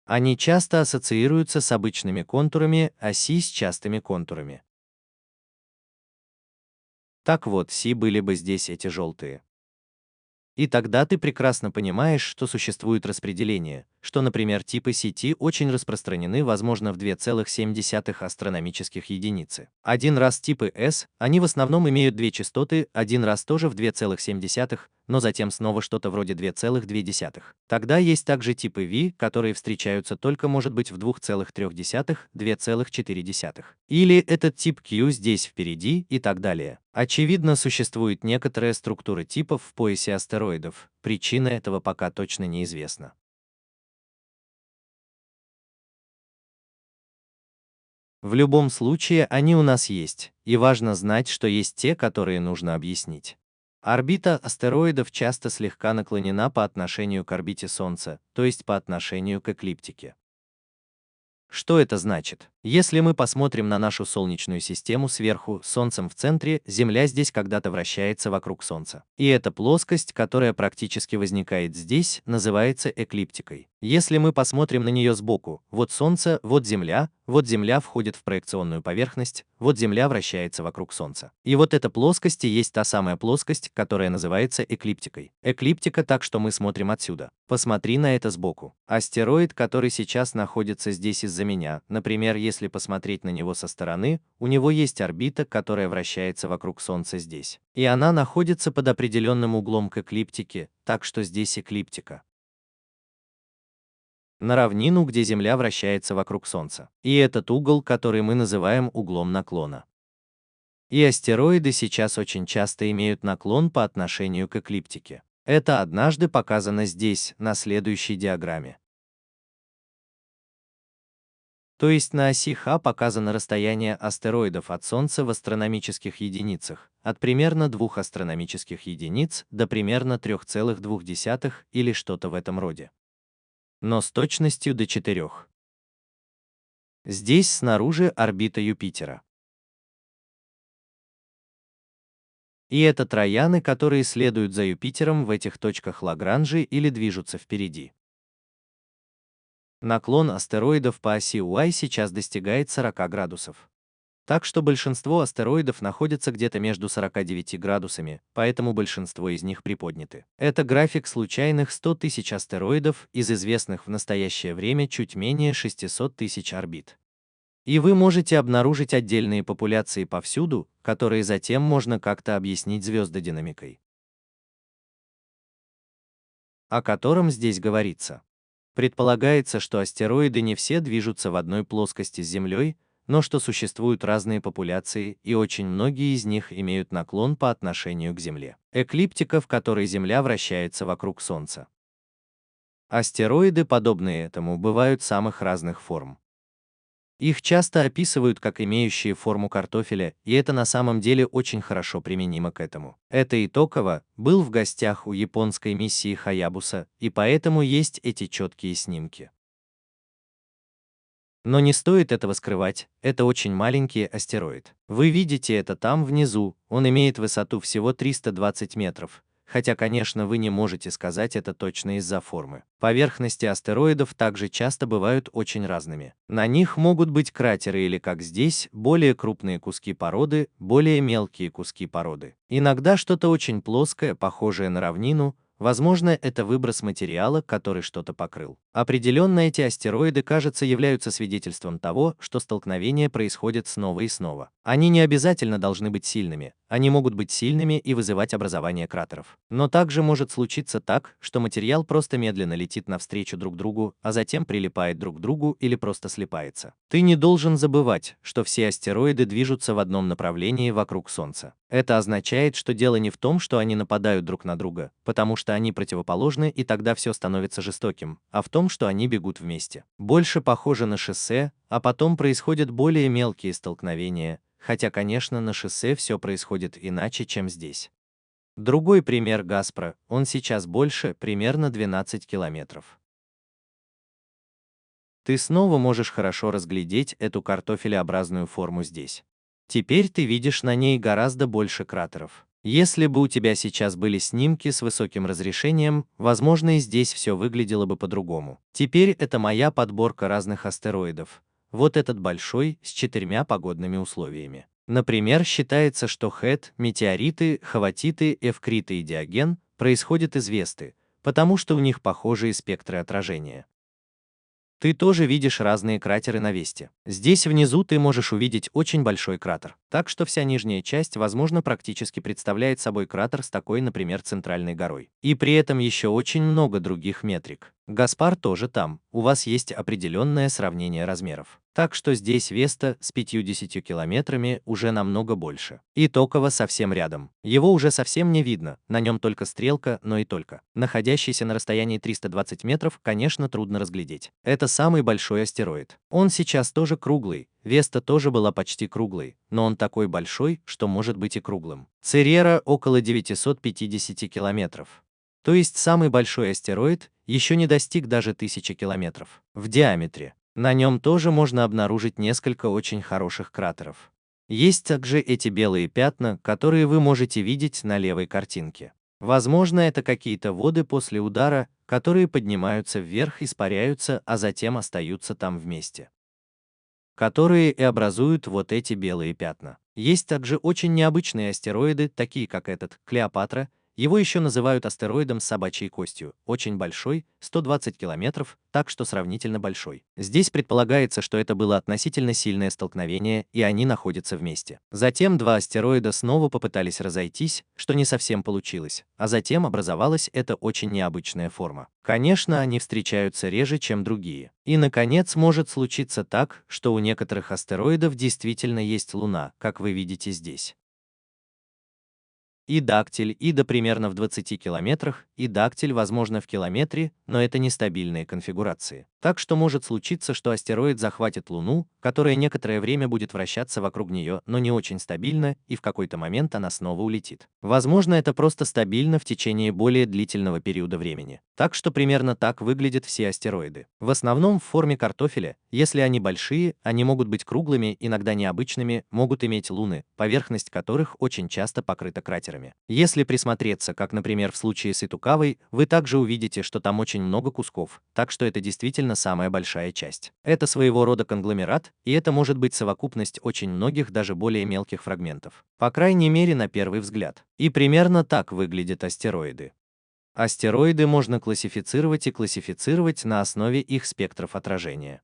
Они часто ассоциируются с обычными контурами, а Си с частыми контурами. Так вот, Си были бы здесь эти желтые. И тогда ты прекрасно понимаешь, что существует распределение, что, например, типы сети очень распространены, возможно, в 2,7 астрономических единицы. Один раз типы S, они в основном имеют две частоты, один раз тоже в 2,7, но затем снова что-то вроде 2,2. Тогда есть также типы V, которые встречаются только, может быть, в 2,3, 2,4. Или этот тип Q здесь впереди и так далее. Очевидно, существует некоторая структура типов в поясе астероидов, причина этого пока точно неизвестна. В любом случае они у нас есть, и важно знать, что есть те, которые нужно объяснить. Орбита астероидов часто слегка наклонена по отношению к орбите Солнца, то есть по отношению к эклиптике. Что это значит? Если мы посмотрим на нашу Солнечную систему сверху, с Солнцем в центре, Земля здесь когда-то вращается вокруг Солнца. И эта плоскость, которая практически возникает здесь, называется эклиптикой. Если мы посмотрим на нее сбоку, вот Солнце, вот Земля входит в проекционную поверхность, вот Земля вращается вокруг Солнца. И вот эта плоскость и есть та самая плоскость, которая называется эклиптикой. Эклиптика так, что мы смотрим отсюда. Посмотри на это сбоку. Астероид, который сейчас находится здесь из-за меня, например, если посмотреть на него со стороны, у него есть орбита, которая вращается вокруг Солнца здесь. И она находится под определенным углом к эклиптике, так что здесь эклиптика. На равнину, где Земля вращается вокруг Солнца. И этот угол, который мы называем углом наклона. И астероиды сейчас очень часто имеют наклон по отношению к эклиптике. Это однажды показано здесь, на следующей диаграмме. То есть на оси Х показано расстояние астероидов от Солнца в астрономических единицах, от примерно 2 астрономических единиц до примерно 3,2 или что-то в этом роде. Но с точностью до 4. Здесь снаружи орбита Юпитера. И это трояны, которые следуют за Юпитером в этих точках Лагранжи или движутся впереди. Наклон астероидов по оси Y сейчас достигает 40 градусов. Так что большинство астероидов находятся где-то между 49 градусами, поэтому большинство из них приподняты. Это график случайных 100 тысяч астероидов из известных в настоящее время чуть менее 600 тысяч орбит. И вы можете обнаружить отдельные популяции повсюду, которые затем можно как-то объяснить звездодинамикой, о котором здесь говорится. Предполагается, что астероиды не все движутся в одной плоскости с Землей, но что существуют разные популяции, и очень многие из них имеют наклон по отношению к Земле. Эклиптика, в которой Земля вращается вокруг Солнца. Астероиды, подобные этому, бывают самых разных форм. Их часто описывают как имеющие форму картофеля, и это на самом деле очень хорошо применимо к этому. Это Итокова был в гостях у японской миссии Хаябуса, и поэтому есть эти четкие снимки. Но не стоит этого скрывать, это очень маленький астероид. Вы видите это там внизу, он имеет высоту всего 320 метров. Хотя, конечно, вы не можете сказать это точно из-за формы. Поверхности астероидов также часто бывают очень разными. На них могут быть кратеры или, как здесь, более крупные куски породы, более мелкие куски породы. Иногда что-то очень плоское, похожее на равнину, возможно, это выброс материала, который что-то покрыл. Определенно эти астероиды, кажется, являются свидетельством того, что столкновения происходят снова и снова. Они не обязательно должны быть сильными, они могут быть сильными и вызывать образование кратеров. Но также может случиться так, что материал просто медленно летит навстречу друг другу, а затем прилипает друг к другу или просто слипается. Ты не должен забывать, что все астероиды движутся в одном направлении вокруг Солнца. Это означает, что дело не в том, что они нападают друг на друга, потому что они противоположны, и тогда все становится жестоким, а в том, что они бегут вместе. Больше похоже на шоссе, а потом происходят более мелкие столкновения, хотя, конечно, на шоссе все происходит иначе, чем здесь. Другой пример Гаспра, он сейчас больше, примерно 12 километров. Ты снова можешь хорошо разглядеть эту картофелеобразную форму здесь. Теперь ты видишь на ней гораздо больше кратеров. Если бы у тебя сейчас были снимки с высоким разрешением, возможно, и здесь все выглядело бы по-другому. Теперь это моя подборка разных астероидов. Вот этот большой, с 4 погодными условиями. Например, считается, что Хэт, метеориты, хаватиты, эвкриты и Диоген происходят из Весты, потому что у них похожие спектры отражения. Ты тоже видишь разные кратеры на Весте. Здесь внизу ты можешь увидеть очень большой кратер, так что вся нижняя часть, возможно, практически представляет собой кратер с такой, например, центральной горой. И при этом еще очень много других метрик. Гаспар тоже там, у вас есть определенное сравнение размеров. Так что здесь Веста с 50 километрами уже намного больше. И Токово совсем рядом. Его уже совсем не видно, на нем только стрелка, но и только. Находящийся на расстоянии 320 метров, конечно, трудно разглядеть. Это самый большой астероид. Он сейчас тоже круглый. Веста тоже была почти круглой, но он такой большой, что может быть и круглым. Церера около 950 километров. То есть самый большой астероид еще не достиг даже 1000 километров в диаметре. На нем тоже можно обнаружить несколько очень хороших кратеров. Есть также эти белые пятна, которые вы можете видеть на левой картинке. Возможно, это какие-то воды после удара, которые поднимаются вверх, испаряются, а затем остаются там вместе, которые и образуют вот эти белые пятна. Есть также очень необычные астероиды, такие как этот, Клеопатра. Его еще называют астероидом с собачьей костью, очень большой, 120 километров, так что сравнительно большой. Здесь предполагается, что это было относительно сильное столкновение, и они находятся вместе. Затем два астероида снова попытались разойтись, что не совсем получилось, а затем образовалась эта очень необычная форма. Конечно, они встречаются реже, чем другие. И, наконец, может случиться так, что у некоторых астероидов действительно есть Луна, как вы видите здесь. И дактиль, Ида примерно в 20 километрах, и дактиль, возможно, в километре, но это нестабильные конфигурации. Так что может случиться, что астероид захватит Луну, которая некоторое время будет вращаться вокруг нее, но не очень стабильно, и в какой-то момент она снова улетит. Возможно, это просто стабильно в течение более длительного периода времени. Так что примерно так выглядят все астероиды. В основном в форме картофеля. Если они большие, они могут быть круглыми, иногда необычными, могут иметь луны, поверхность которых очень часто покрыта кратерами. Если присмотреться, как, например, в случае с Итукавой, вы также увидите, что там очень много кусков, так что это действительно самая большая часть. Это своего рода конгломерат, и это может быть совокупность очень многих, даже более мелких фрагментов. По крайней мере, на первый взгляд. И примерно так выглядят астероиды. Астероиды можно классифицировать и классифицировать на основе их спектров отражения.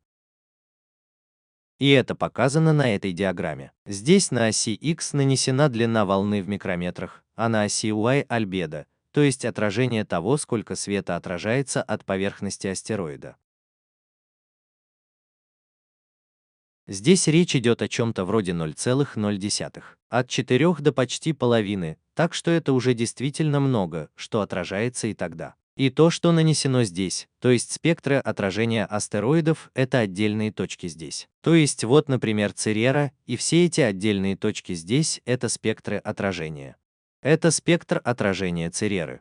И это показано на этой диаграмме. Здесь на оси X нанесена длина волны в микрометрах, а на оси Y альбедо, то есть отражение того, сколько света отражается от поверхности астероида. Здесь речь идет о чем-то вроде 0,0, от 4 до почти половины, так что это уже действительно много, что отражается и тогда. И то, что нанесено здесь, то есть спектры отражения астероидов, это отдельные точки здесь. То есть вот, например, Церера, и все эти отдельные точки здесь, это спектры отражения. Это спектр отражения Цереры.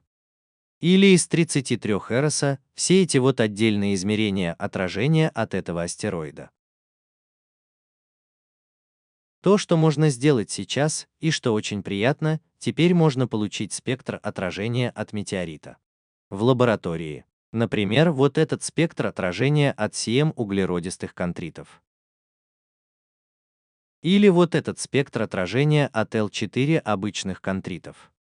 Или из 33 Эроса, все эти вот отдельные измерения отражения от этого астероида. То, что можно сделать сейчас, и что очень приятно, теперь можно получить спектр отражения от метеорита в лаборатории. Например, вот этот спектр отражения от CM углеродистых контритов. Или вот этот спектр отражения от L4 обычных контритов.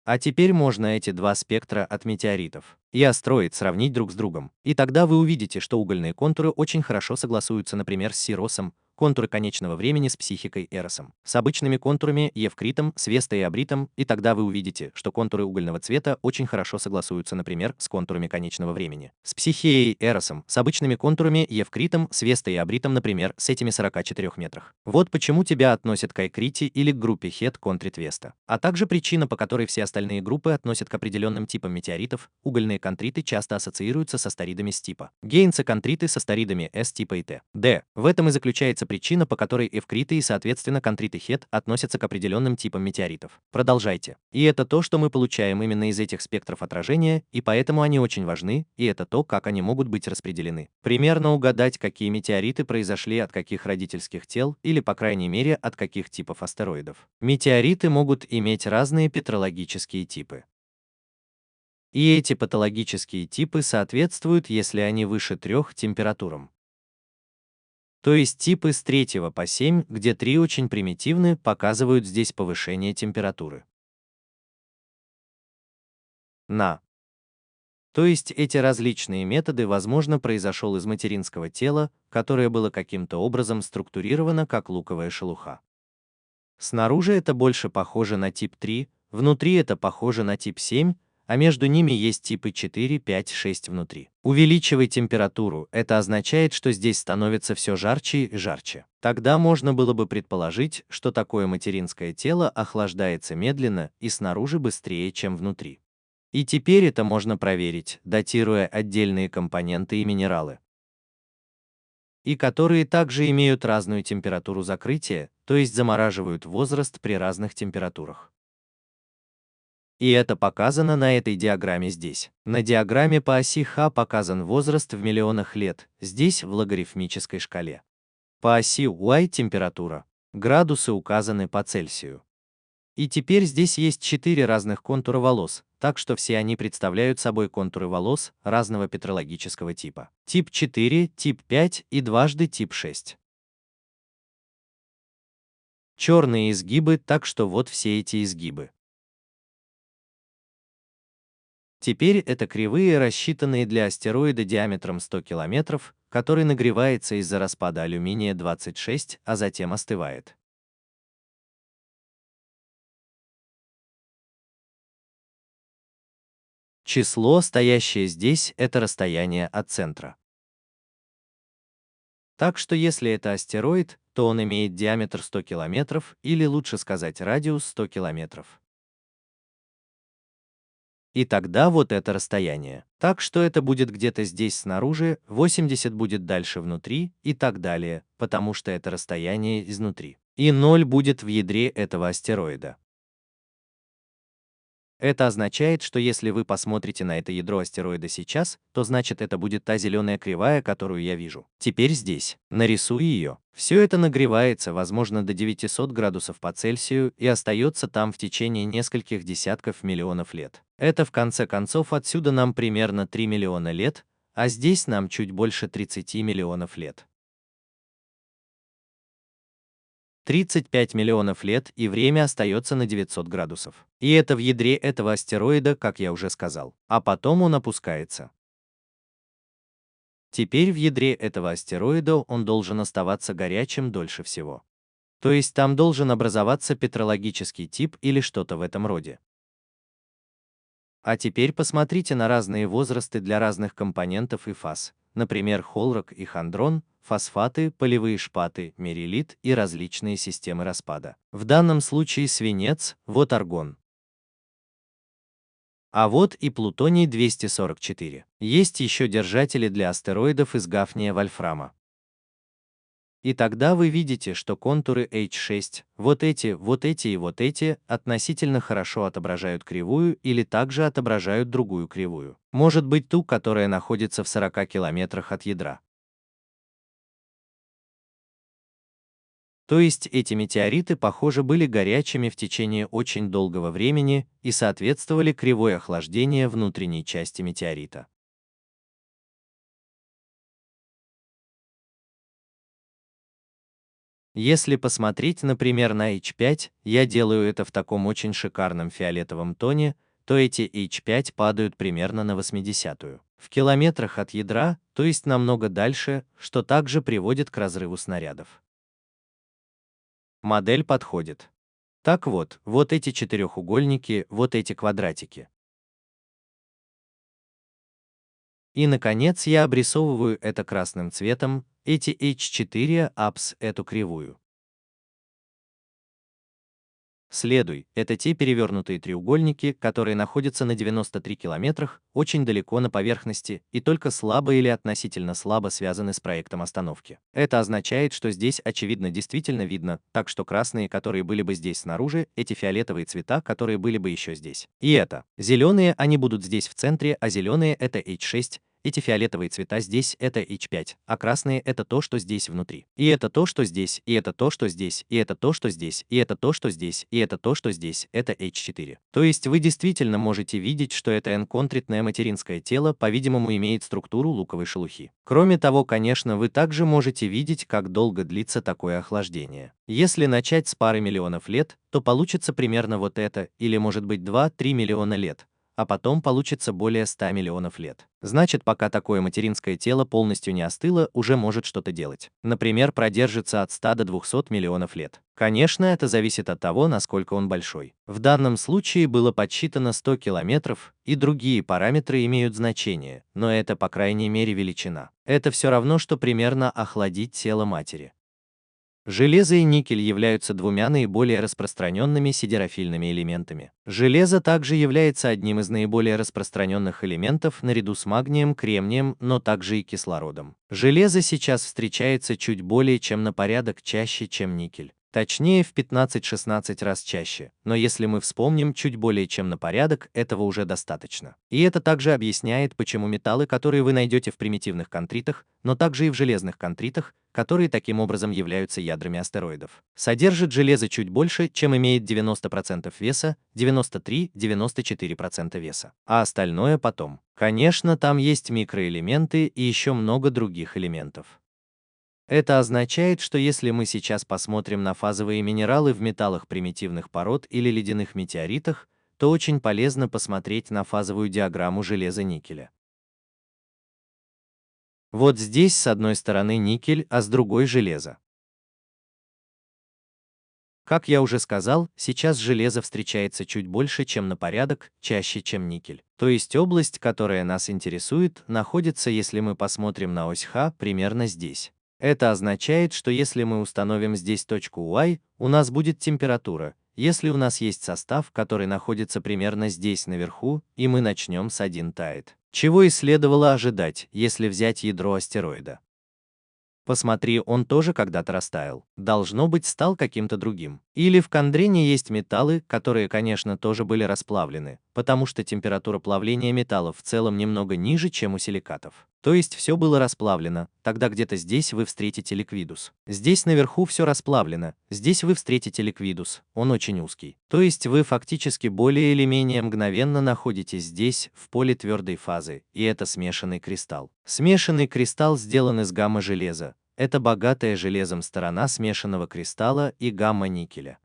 А теперь можно эти два спектра от метеоритов и астероид сравнить друг с другом. И тогда вы увидите, что угольные контуры очень хорошо согласуются, например, с Сиросом, контуры конечного времени с психикой Эросом, с обычными контурами Евкритом, с Вестой и Абритом, и тогда вы увидите, что контуры угольного цвета очень хорошо согласуются, например, с контурами конечного времени, с Психией Эросом, с обычными контурами Евкритом, с Вестой и Абритом, например, с этими 44 метрах. Вот почему тебя относят к Айкрите или к группе Хет Контрит Веста. А также причина, по которой все остальные группы относят к определенным типам метеоритов. Угольные кондриты часто ассоциируются со сторидами с типа Гейнса-кондриты со сторидами S типа и Т. Д. В этом и заключается причина, по которой эвкриты и, соответственно, кондриты Хет относятся к определенным типам метеоритов. Продолжайте. И это то, что мы получаем именно из этих спектров отражения, и поэтому они очень важны, и это то, как они могут быть распределены. Примерно угадать, какие метеориты произошли от каких родительских тел, или, по крайней мере, от каких типов астероидов. Метеориты могут иметь разные петрологические типы. И эти патологические типы соответствуют, если они выше 3 температурам. То есть типы с 3 по 7, где 3 очень примитивны, показывают здесь повышение температуры. То есть эти различные методы, возможно, произошел из материнского тела, которое было каким-то образом структурировано как луковая шелуха. Снаружи это больше похоже на тип 3, внутри это похоже на тип 7, а между ними есть типы 4, 5, 6 внутри. Увеличивай температуру, это означает, что здесь становится все жарче и жарче. Тогда можно было бы предположить, что такое материнское тело охлаждается медленно и снаружи быстрее, чем внутри. И теперь это можно проверить, датируя отдельные компоненты и минералы, и которые также имеют разную температуру закрытия, то есть замораживают возраст при разных температурах. И это показано на этой диаграмме здесь. На диаграмме по оси Х показан возраст в миллионах лет, здесь в логарифмической шкале. По оси Y температура. Градусы указаны по Цельсию. И теперь здесь есть 4 разных контура волос, так что все они представляют собой контуры волос разного петрологического типа. Тип 4, тип 5 и дважды тип 6. Черные изгибы, так что вот все эти изгибы. Теперь это кривые, рассчитанные для астероида диаметром 100 км, который нагревается из-за распада алюминия-26, а затем остывает. Число, стоящее здесь, это расстояние от центра. Так что если это астероид, то он имеет диаметр 100 км, или лучше сказать радиус 100 км. И тогда вот это расстояние. Так что это будет где-то здесь снаружи, 80 будет дальше внутри и так далее, потому что это расстояние изнутри. И 0 будет в ядре этого астероида. Это означает, что если вы посмотрите на это ядро астероида сейчас, то значит это будет та зеленая кривая, которую я вижу. Теперь здесь. Нарисую ее. Все это нагревается, возможно, до 900 градусов по Цельсию и остается там в течение нескольких десятков миллионов лет. Это в конце концов отсюда нам примерно 3 миллиона лет, а здесь нам чуть больше 30 миллионов лет. 35 миллионов лет, и время остается на 900 градусов. И это в ядре этого астероида, как я уже сказал. А потом он опускается. Теперь в ядре этого астероида он должен оставаться горячим дольше всего. То есть там должен образоваться петрологический тип или что-то в этом роде. А теперь посмотрите на разные возрасты для разных компонентов и фаз, например, холрак и хондрон, фосфаты, полевые шпаты, мерилит и различные системы распада. В данном случае свинец, вот аргон. А вот и плутоний-244. Есть еще держатели для астероидов из гафния вольфрама. И тогда вы видите, что контуры H6, вот эти и вот эти, относительно хорошо отображают кривую или также отображают другую кривую. Может быть ту, которая находится в 40 километрах от ядра. То есть эти метеориты, похоже, были горячими в течение очень долгого времени и соответствовали кривой охлаждения внутренней части метеорита. Если посмотреть, например, на H5, я делаю это в таком очень шикарном фиолетовом тоне, то эти H5 падают примерно на 80-ю. В километрах от ядра, то есть намного дальше, что также приводит к разрыву снарядов. Модель подходит. Так вот, вот эти четырехугольники, вот эти квадратики. И, наконец, я обрисовываю это красным цветом, эти H4 апс, эту кривую. Следуй, это те перевернутые треугольники, которые находятся на 93 километрах, очень далеко на поверхности, и только слабо или относительно слабо связаны с проектом остановки. Это означает, что здесь очевидно действительно видно, так что красные, которые были бы здесь снаружи, эти фиолетовые цвета, которые были бы еще здесь. И это. Зеленые, они будут здесь в центре, а зеленые это H6, эти фиолетовые цвета здесь это H5, а красные это то, что здесь внутри. И это то, что здесь, и это то, что здесь, и это то, что здесь, и это то, что здесь, и это то, что здесь, это H4. То есть вы действительно можете видеть, что это N-контритное материнское тело, по-видимому, имеет структуру луковой шелухи. Кроме того, конечно, вы также можете видеть, как долго длится такое охлаждение. Если начать с пары миллионов лет, то получится примерно вот это, или может быть 2-3 миллиона лет. а потом получится более 100 миллионов лет. Значит, пока такое материнское тело полностью не остыло, уже может что-то делать. Например, продержится от 100 до 200 миллионов лет. Конечно, это зависит от того, насколько он большой. В данном случае было подсчитано 100 километров, и другие параметры имеют значение, но это по крайней мере величина. Это все равно, что примерно охладить тело матери. Железо и никель являются двумя наиболее распространенными сидерофильными элементами. Железо также является одним из наиболее распространенных элементов наряду с магнием, кремнием, но также и кислородом. Железо сейчас встречается чуть более чем на порядок чаще, чем никель. Точнее, в 15-16 раз чаще, но если мы вспомним чуть более чем на порядок, этого уже достаточно. И это также объясняет, почему металлы, которые вы найдете в примитивных контритах, но также и в железных контритах, которые таким образом являются ядрами астероидов, содержит железо чуть больше, чем имеет 90% веса, 93-94% веса, а остальное потом. Конечно, там есть микроэлементы и еще много других элементов. Это означает, что если мы сейчас посмотрим на фазовые минералы в металлах примитивных пород или ледяных метеоритах, то очень полезно посмотреть на фазовую диаграмму железа-никеля. Вот здесь с одной стороны никель, а с другой железо. Как я уже сказал, сейчас железо встречается чуть больше, чем на порядок, чаще, чем никель. То есть область, которая нас интересует, находится, если мы посмотрим на ось Х, примерно здесь. Это означает, что если мы установим здесь точку Y, у нас будет температура, если у нас есть состав, который находится примерно здесь наверху, и мы начнем с 1 тает. Чего и следовало ожидать, если взять ядро астероида. Посмотри, он тоже когда-то растаял. Должно быть, стал каким-то другим. Или в кондрене есть металлы, которые, конечно, тоже были расплавлены, потому что температура плавления металлов в целом немного ниже, чем у силикатов. То есть все было расплавлено, тогда где-то здесь вы встретите ликвидус. Здесь наверху все расплавлено, здесь вы встретите ликвидус, он очень узкий. То есть вы фактически более или менее мгновенно находитесь здесь, в поле твердой фазы, и это смешанный кристалл. Смешанный кристалл сделан из гамма-железа. Это богатая железом сторона смешанного кристалла и гамма-никеля.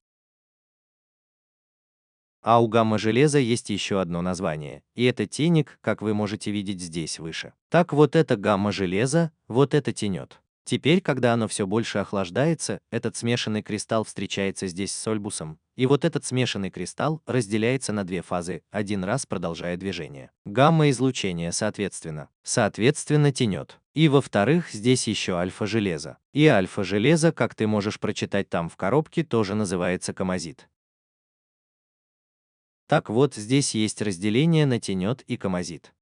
А у гамма-железа есть еще одно название, и это теник, как вы можете видеть здесь выше. Так вот это гамма-железо, вот это тенет. Теперь, когда оно все больше охлаждается, этот смешанный кристалл встречается здесь с сольбусом, и вот этот смешанный кристалл разделяется на две фазы, один раз продолжая движение. Гамма-излучение, соответственно, тенет. И во-вторых, здесь еще альфа-железо. И альфа-железо, как ты можешь прочитать там в коробке, тоже называется комозит. Так вот, здесь есть разделение на тенет и комозит.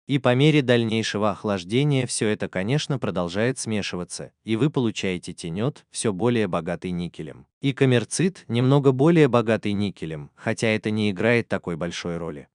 И по мере дальнейшего охлаждения все это, конечно, продолжает смешиваться, и вы получаете тенет, все более богатый никелем. И комерцит, немного более богатый никелем, хотя это не играет такой большой роли.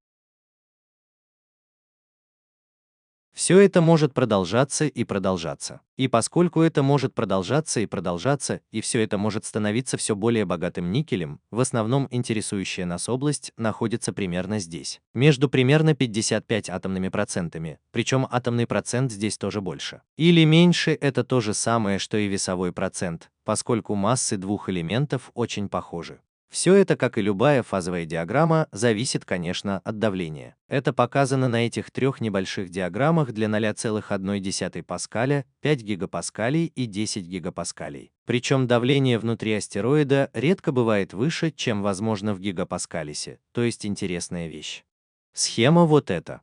Все это может продолжаться и продолжаться. И поскольку это может продолжаться и продолжаться, и все это может становиться все более богатым никелем, в основном интересующая нас область находится примерно здесь. Между примерно 55 атомными процентами, причем атомный процент здесь тоже больше. Или меньше — это то же самое, что и весовой процент, поскольку массы двух элементов очень похожи. Все это, как и любая фазовая диаграмма, зависит, конечно, от давления. Это показано на этих трех небольших диаграммах для 0,1 паскаля, 5 гигапаскалей и 10 гигапаскалей. Причем давление внутри астероида редко бывает выше, чем возможно в гигапаскалисе, то есть интересная вещь. Схема вот эта.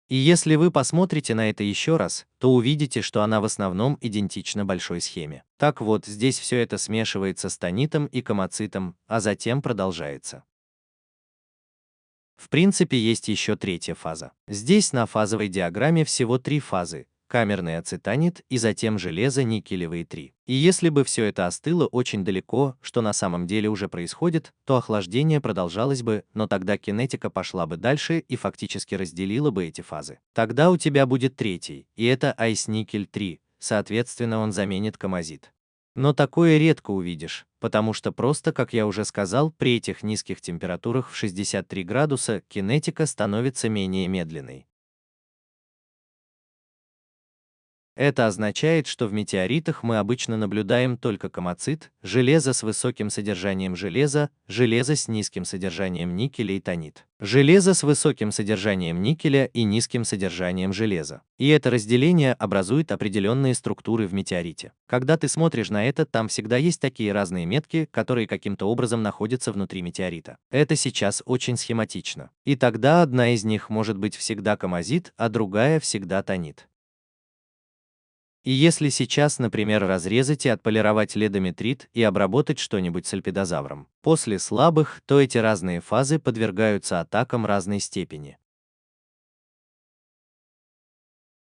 И если вы посмотрите на это еще раз, то увидите, что она в основном идентична большой схеме. Так вот, здесь все это смешивается с тонитом и комоцитом, а затем продолжается. В принципе, есть еще третья фаза. Здесь на фазовой диаграмме всего три фазы: камерный ацетанит и затем железо-никелевые 3. И если бы все это остыло очень далеко, что на самом деле уже происходит, то охлаждение продолжалось бы, но тогда кинетика пошла бы дальше и фактически разделила бы эти фазы. Тогда у тебя будет третий, и это айс-никель 3, соответственно он заменит комозит. Но такое редко увидишь, потому что просто, как я уже сказал, при этих низких температурах в 63 градуса кинетика становится менее медленной. Это означает, что в метеоритах мы обычно наблюдаем только комацит, железо с высоким содержанием железа, железо с низким содержанием никеля и тонит, железо с высоким содержанием никеля и низким содержанием железа. И это разделение образует определенные структуры в метеорите. Когда ты смотришь на это, там всегда есть такие разные метки, которые каким-то образом находятся внутри метеорита. Это сейчас очень схематично. И тогда одна из них может быть всегда комазит, а другая всегда тонит. И если сейчас, например, разрезать и отполировать ледометрит и обработать что-нибудь сальпидозавром, после слабых, то эти разные фазы подвергаются атакам разной степени.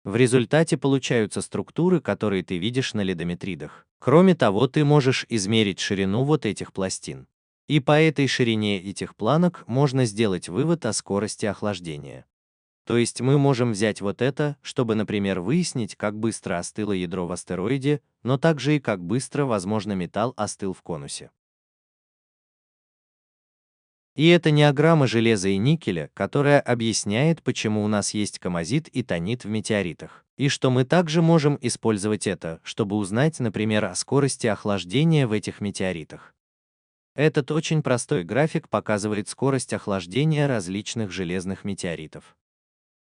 В результате получаются структуры, которые ты видишь на ледометридах. Кроме того, ты можешь измерить ширину вот этих пластин. И по этой ширине этих планок можно сделать вывод о скорости охлаждения. То есть мы можем взять вот это, чтобы, например, выяснить, как быстро остыло ядро в астероиде, но также и как быстро, возможно, металл остыл в конусе. И это неограмма железа и никеля, которая объясняет, почему у нас есть комазит и тонит в метеоритах. И что мы также можем использовать это, чтобы узнать, например, о скорости охлаждения в этих метеоритах. Этот очень простой график показывает скорость охлаждения различных железных метеоритов.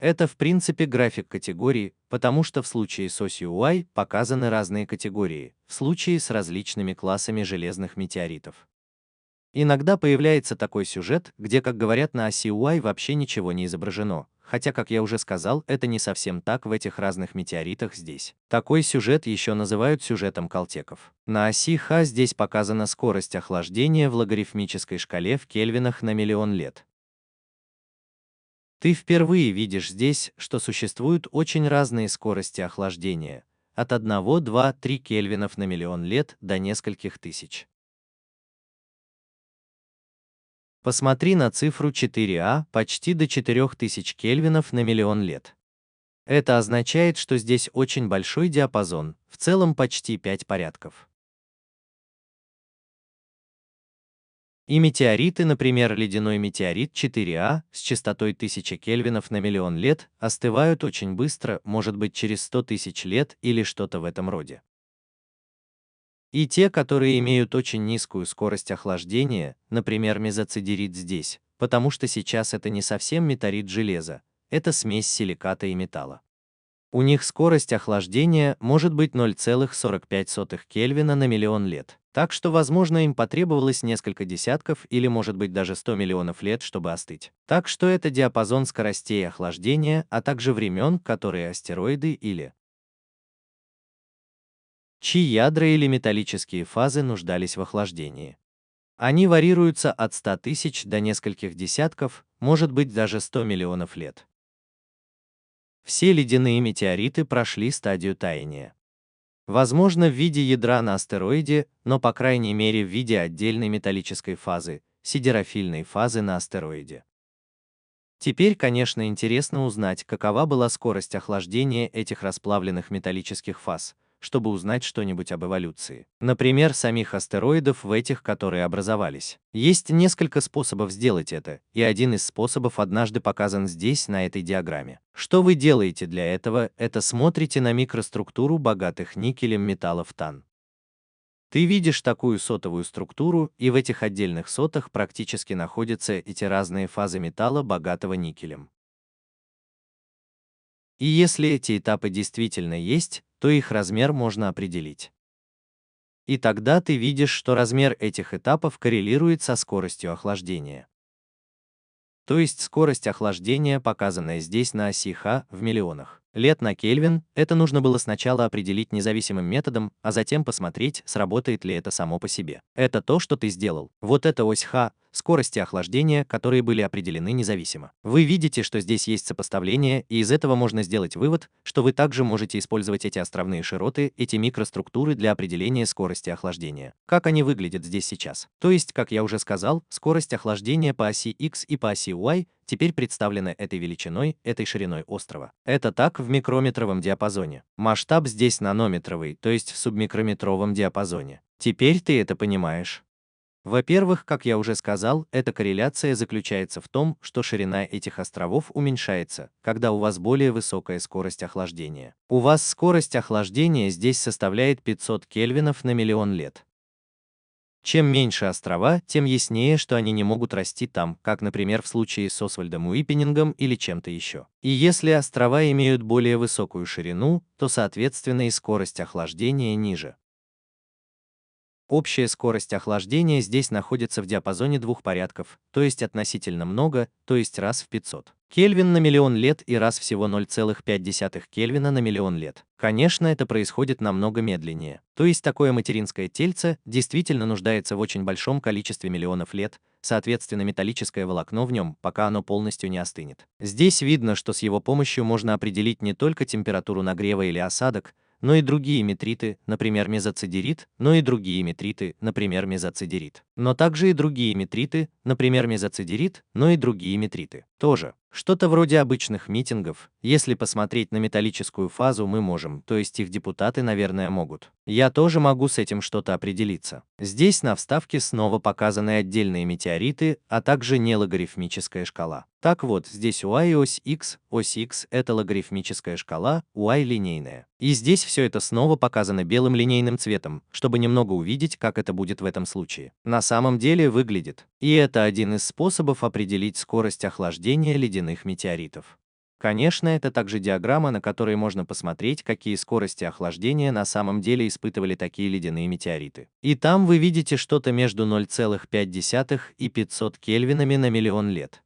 Это в принципе график категорий, потому что в случае с осью Y показаны разные категории, в случае с различными классами железных метеоритов. Иногда появляется такой сюжет, где, как говорят, на оси Y вообще ничего не изображено, хотя, как я уже сказал, это не совсем так в этих разных метеоритах здесь. Такой сюжет еще называют сюжетом Калтеков. На оси Х здесь показана скорость охлаждения в логарифмической шкале в кельвинах на миллион лет. Ты впервые видишь здесь, что существуют очень разные скорости охлаждения, от 1, 2, 3 кельвинов на миллион лет до нескольких тысяч. Посмотри на цифру 4А, почти до 4000 кельвинов на миллион лет. Это означает, что здесь очень большой диапазон, в целом почти 5 порядков. И метеориты, например, ледяной метеорит 4А с частотой 1000 кельвинов на миллион лет, остывают очень быстро, может быть через 100 тысяч лет или что-то в этом роде. И те, которые имеют очень низкую скорость охлаждения, например, мезоцидерит здесь, потому что сейчас это не совсем метеорит железа, это смесь силиката и металла. У них скорость охлаждения может быть 0,45 Кельвина на миллион лет. Так что, возможно, им потребовалось несколько десятков или, может быть, даже 100 миллионов лет, чтобы остыть. Так что это диапазон скоростей охлаждения, а также времен, которые астероиды или чьи ядра или металлические фазы нуждались в охлаждении. Они варьируются от 100 тысяч до нескольких десятков, может быть, даже 100 миллионов лет. Все ледяные метеориты прошли стадию таяния. Возможно, в виде ядра на астероиде, но по крайней мере в виде отдельной металлической фазы, сидерофильной фазы на астероиде. Теперь, конечно, интересно узнать, какова была скорость охлаждения этих расплавленных металлических фаз, чтобы узнать что-нибудь об эволюции. Например, самих астероидов в этих, которые образовались. Есть несколько способов сделать это, и один из способов однажды показан здесь, на этой диаграмме. Что вы делаете для этого, это смотрите на микроструктуру богатых никелем металлов ТАН. Ты видишь такую сотовую структуру, и в этих отдельных сотах практически находятся эти разные фазы металла, богатого никелем. И если эти этапы действительно есть, то их размер можно определить. И тогда ты видишь, что размер этих этапов коррелирует со скоростью охлаждения. То есть скорость охлаждения, показанная здесь на оси Х, в миллионах лет на Кельвин, это нужно было сначала определить независимым методом, а затем посмотреть, сработает ли это само по себе. Это то, что ты сделал. Вот эта ось Х, скорости охлаждения, которые были определены независимо. Вы видите, что здесь есть сопоставление, и из этого можно сделать вывод, что вы также можете использовать эти островные широты, эти микроструктуры для определения скорости охлаждения. Как они выглядят здесь сейчас? То есть, как я уже сказал, скорость охлаждения по оси X и по оси Y теперь представлена этой величиной, этой шириной острова. Это так в микрометровом диапазоне. Масштаб здесь нанометровый, то есть в субмикрометровом диапазоне. Теперь ты это понимаешь. Во-первых, как я уже сказал, эта корреляция заключается в том, что ширина этих островов уменьшается, когда у вас более высокая скорость охлаждения. У вас скорость охлаждения здесь составляет 500 кельвинов на миллион лет. Чем меньше острова, тем яснее, что они не могут расти там, как, например, в случае с Освальдом Уиппенингом или чем-то еще. И если острова имеют более высокую ширину, то, соответственно, и скорость охлаждения ниже. Общая скорость охлаждения здесь находится в диапазоне двух порядков, то есть относительно много, то есть раз в 500 Кельвин на миллион лет и раз всего 0,5 Кельвина на миллион лет. Конечно, это происходит намного медленнее. То есть такое материнское тельце действительно нуждается в очень большом количестве миллионов лет, соответственно, металлическое волокно в нем, пока оно полностью не остынет. Здесь видно, что с его помощью можно определить не только температуру нагрева или осадок, но и другие метриты, например, мезоцидерит, но и другие метриты, например, мезоцидерит. Но также и другие метриты, например, мезоцидерит, но и другие метриты. Тоже. Что-то вроде обычных митингов. Если посмотреть на металлическую фазу, мы можем, то есть их депутаты, наверное, могут. Я тоже могу с этим что-то определиться. Здесь на вставке снова показаны отдельные метеориты, а также нелогарифмическая шкала. Так вот, здесь y ось x это логарифмическая шкала, y линейная. И здесь все это снова показано белым линейным цветом, чтобы немного увидеть, как это будет в этом случае. На самом деле выглядит. И это один из способов определить скорость охлаждения ледяных метеоритов. Конечно, это также диаграмма, на которой можно посмотреть, какие скорости охлаждения на самом деле испытывали такие ледяные метеориты. И там вы видите что-то между 0,5 и 500 кельвинами на миллион лет.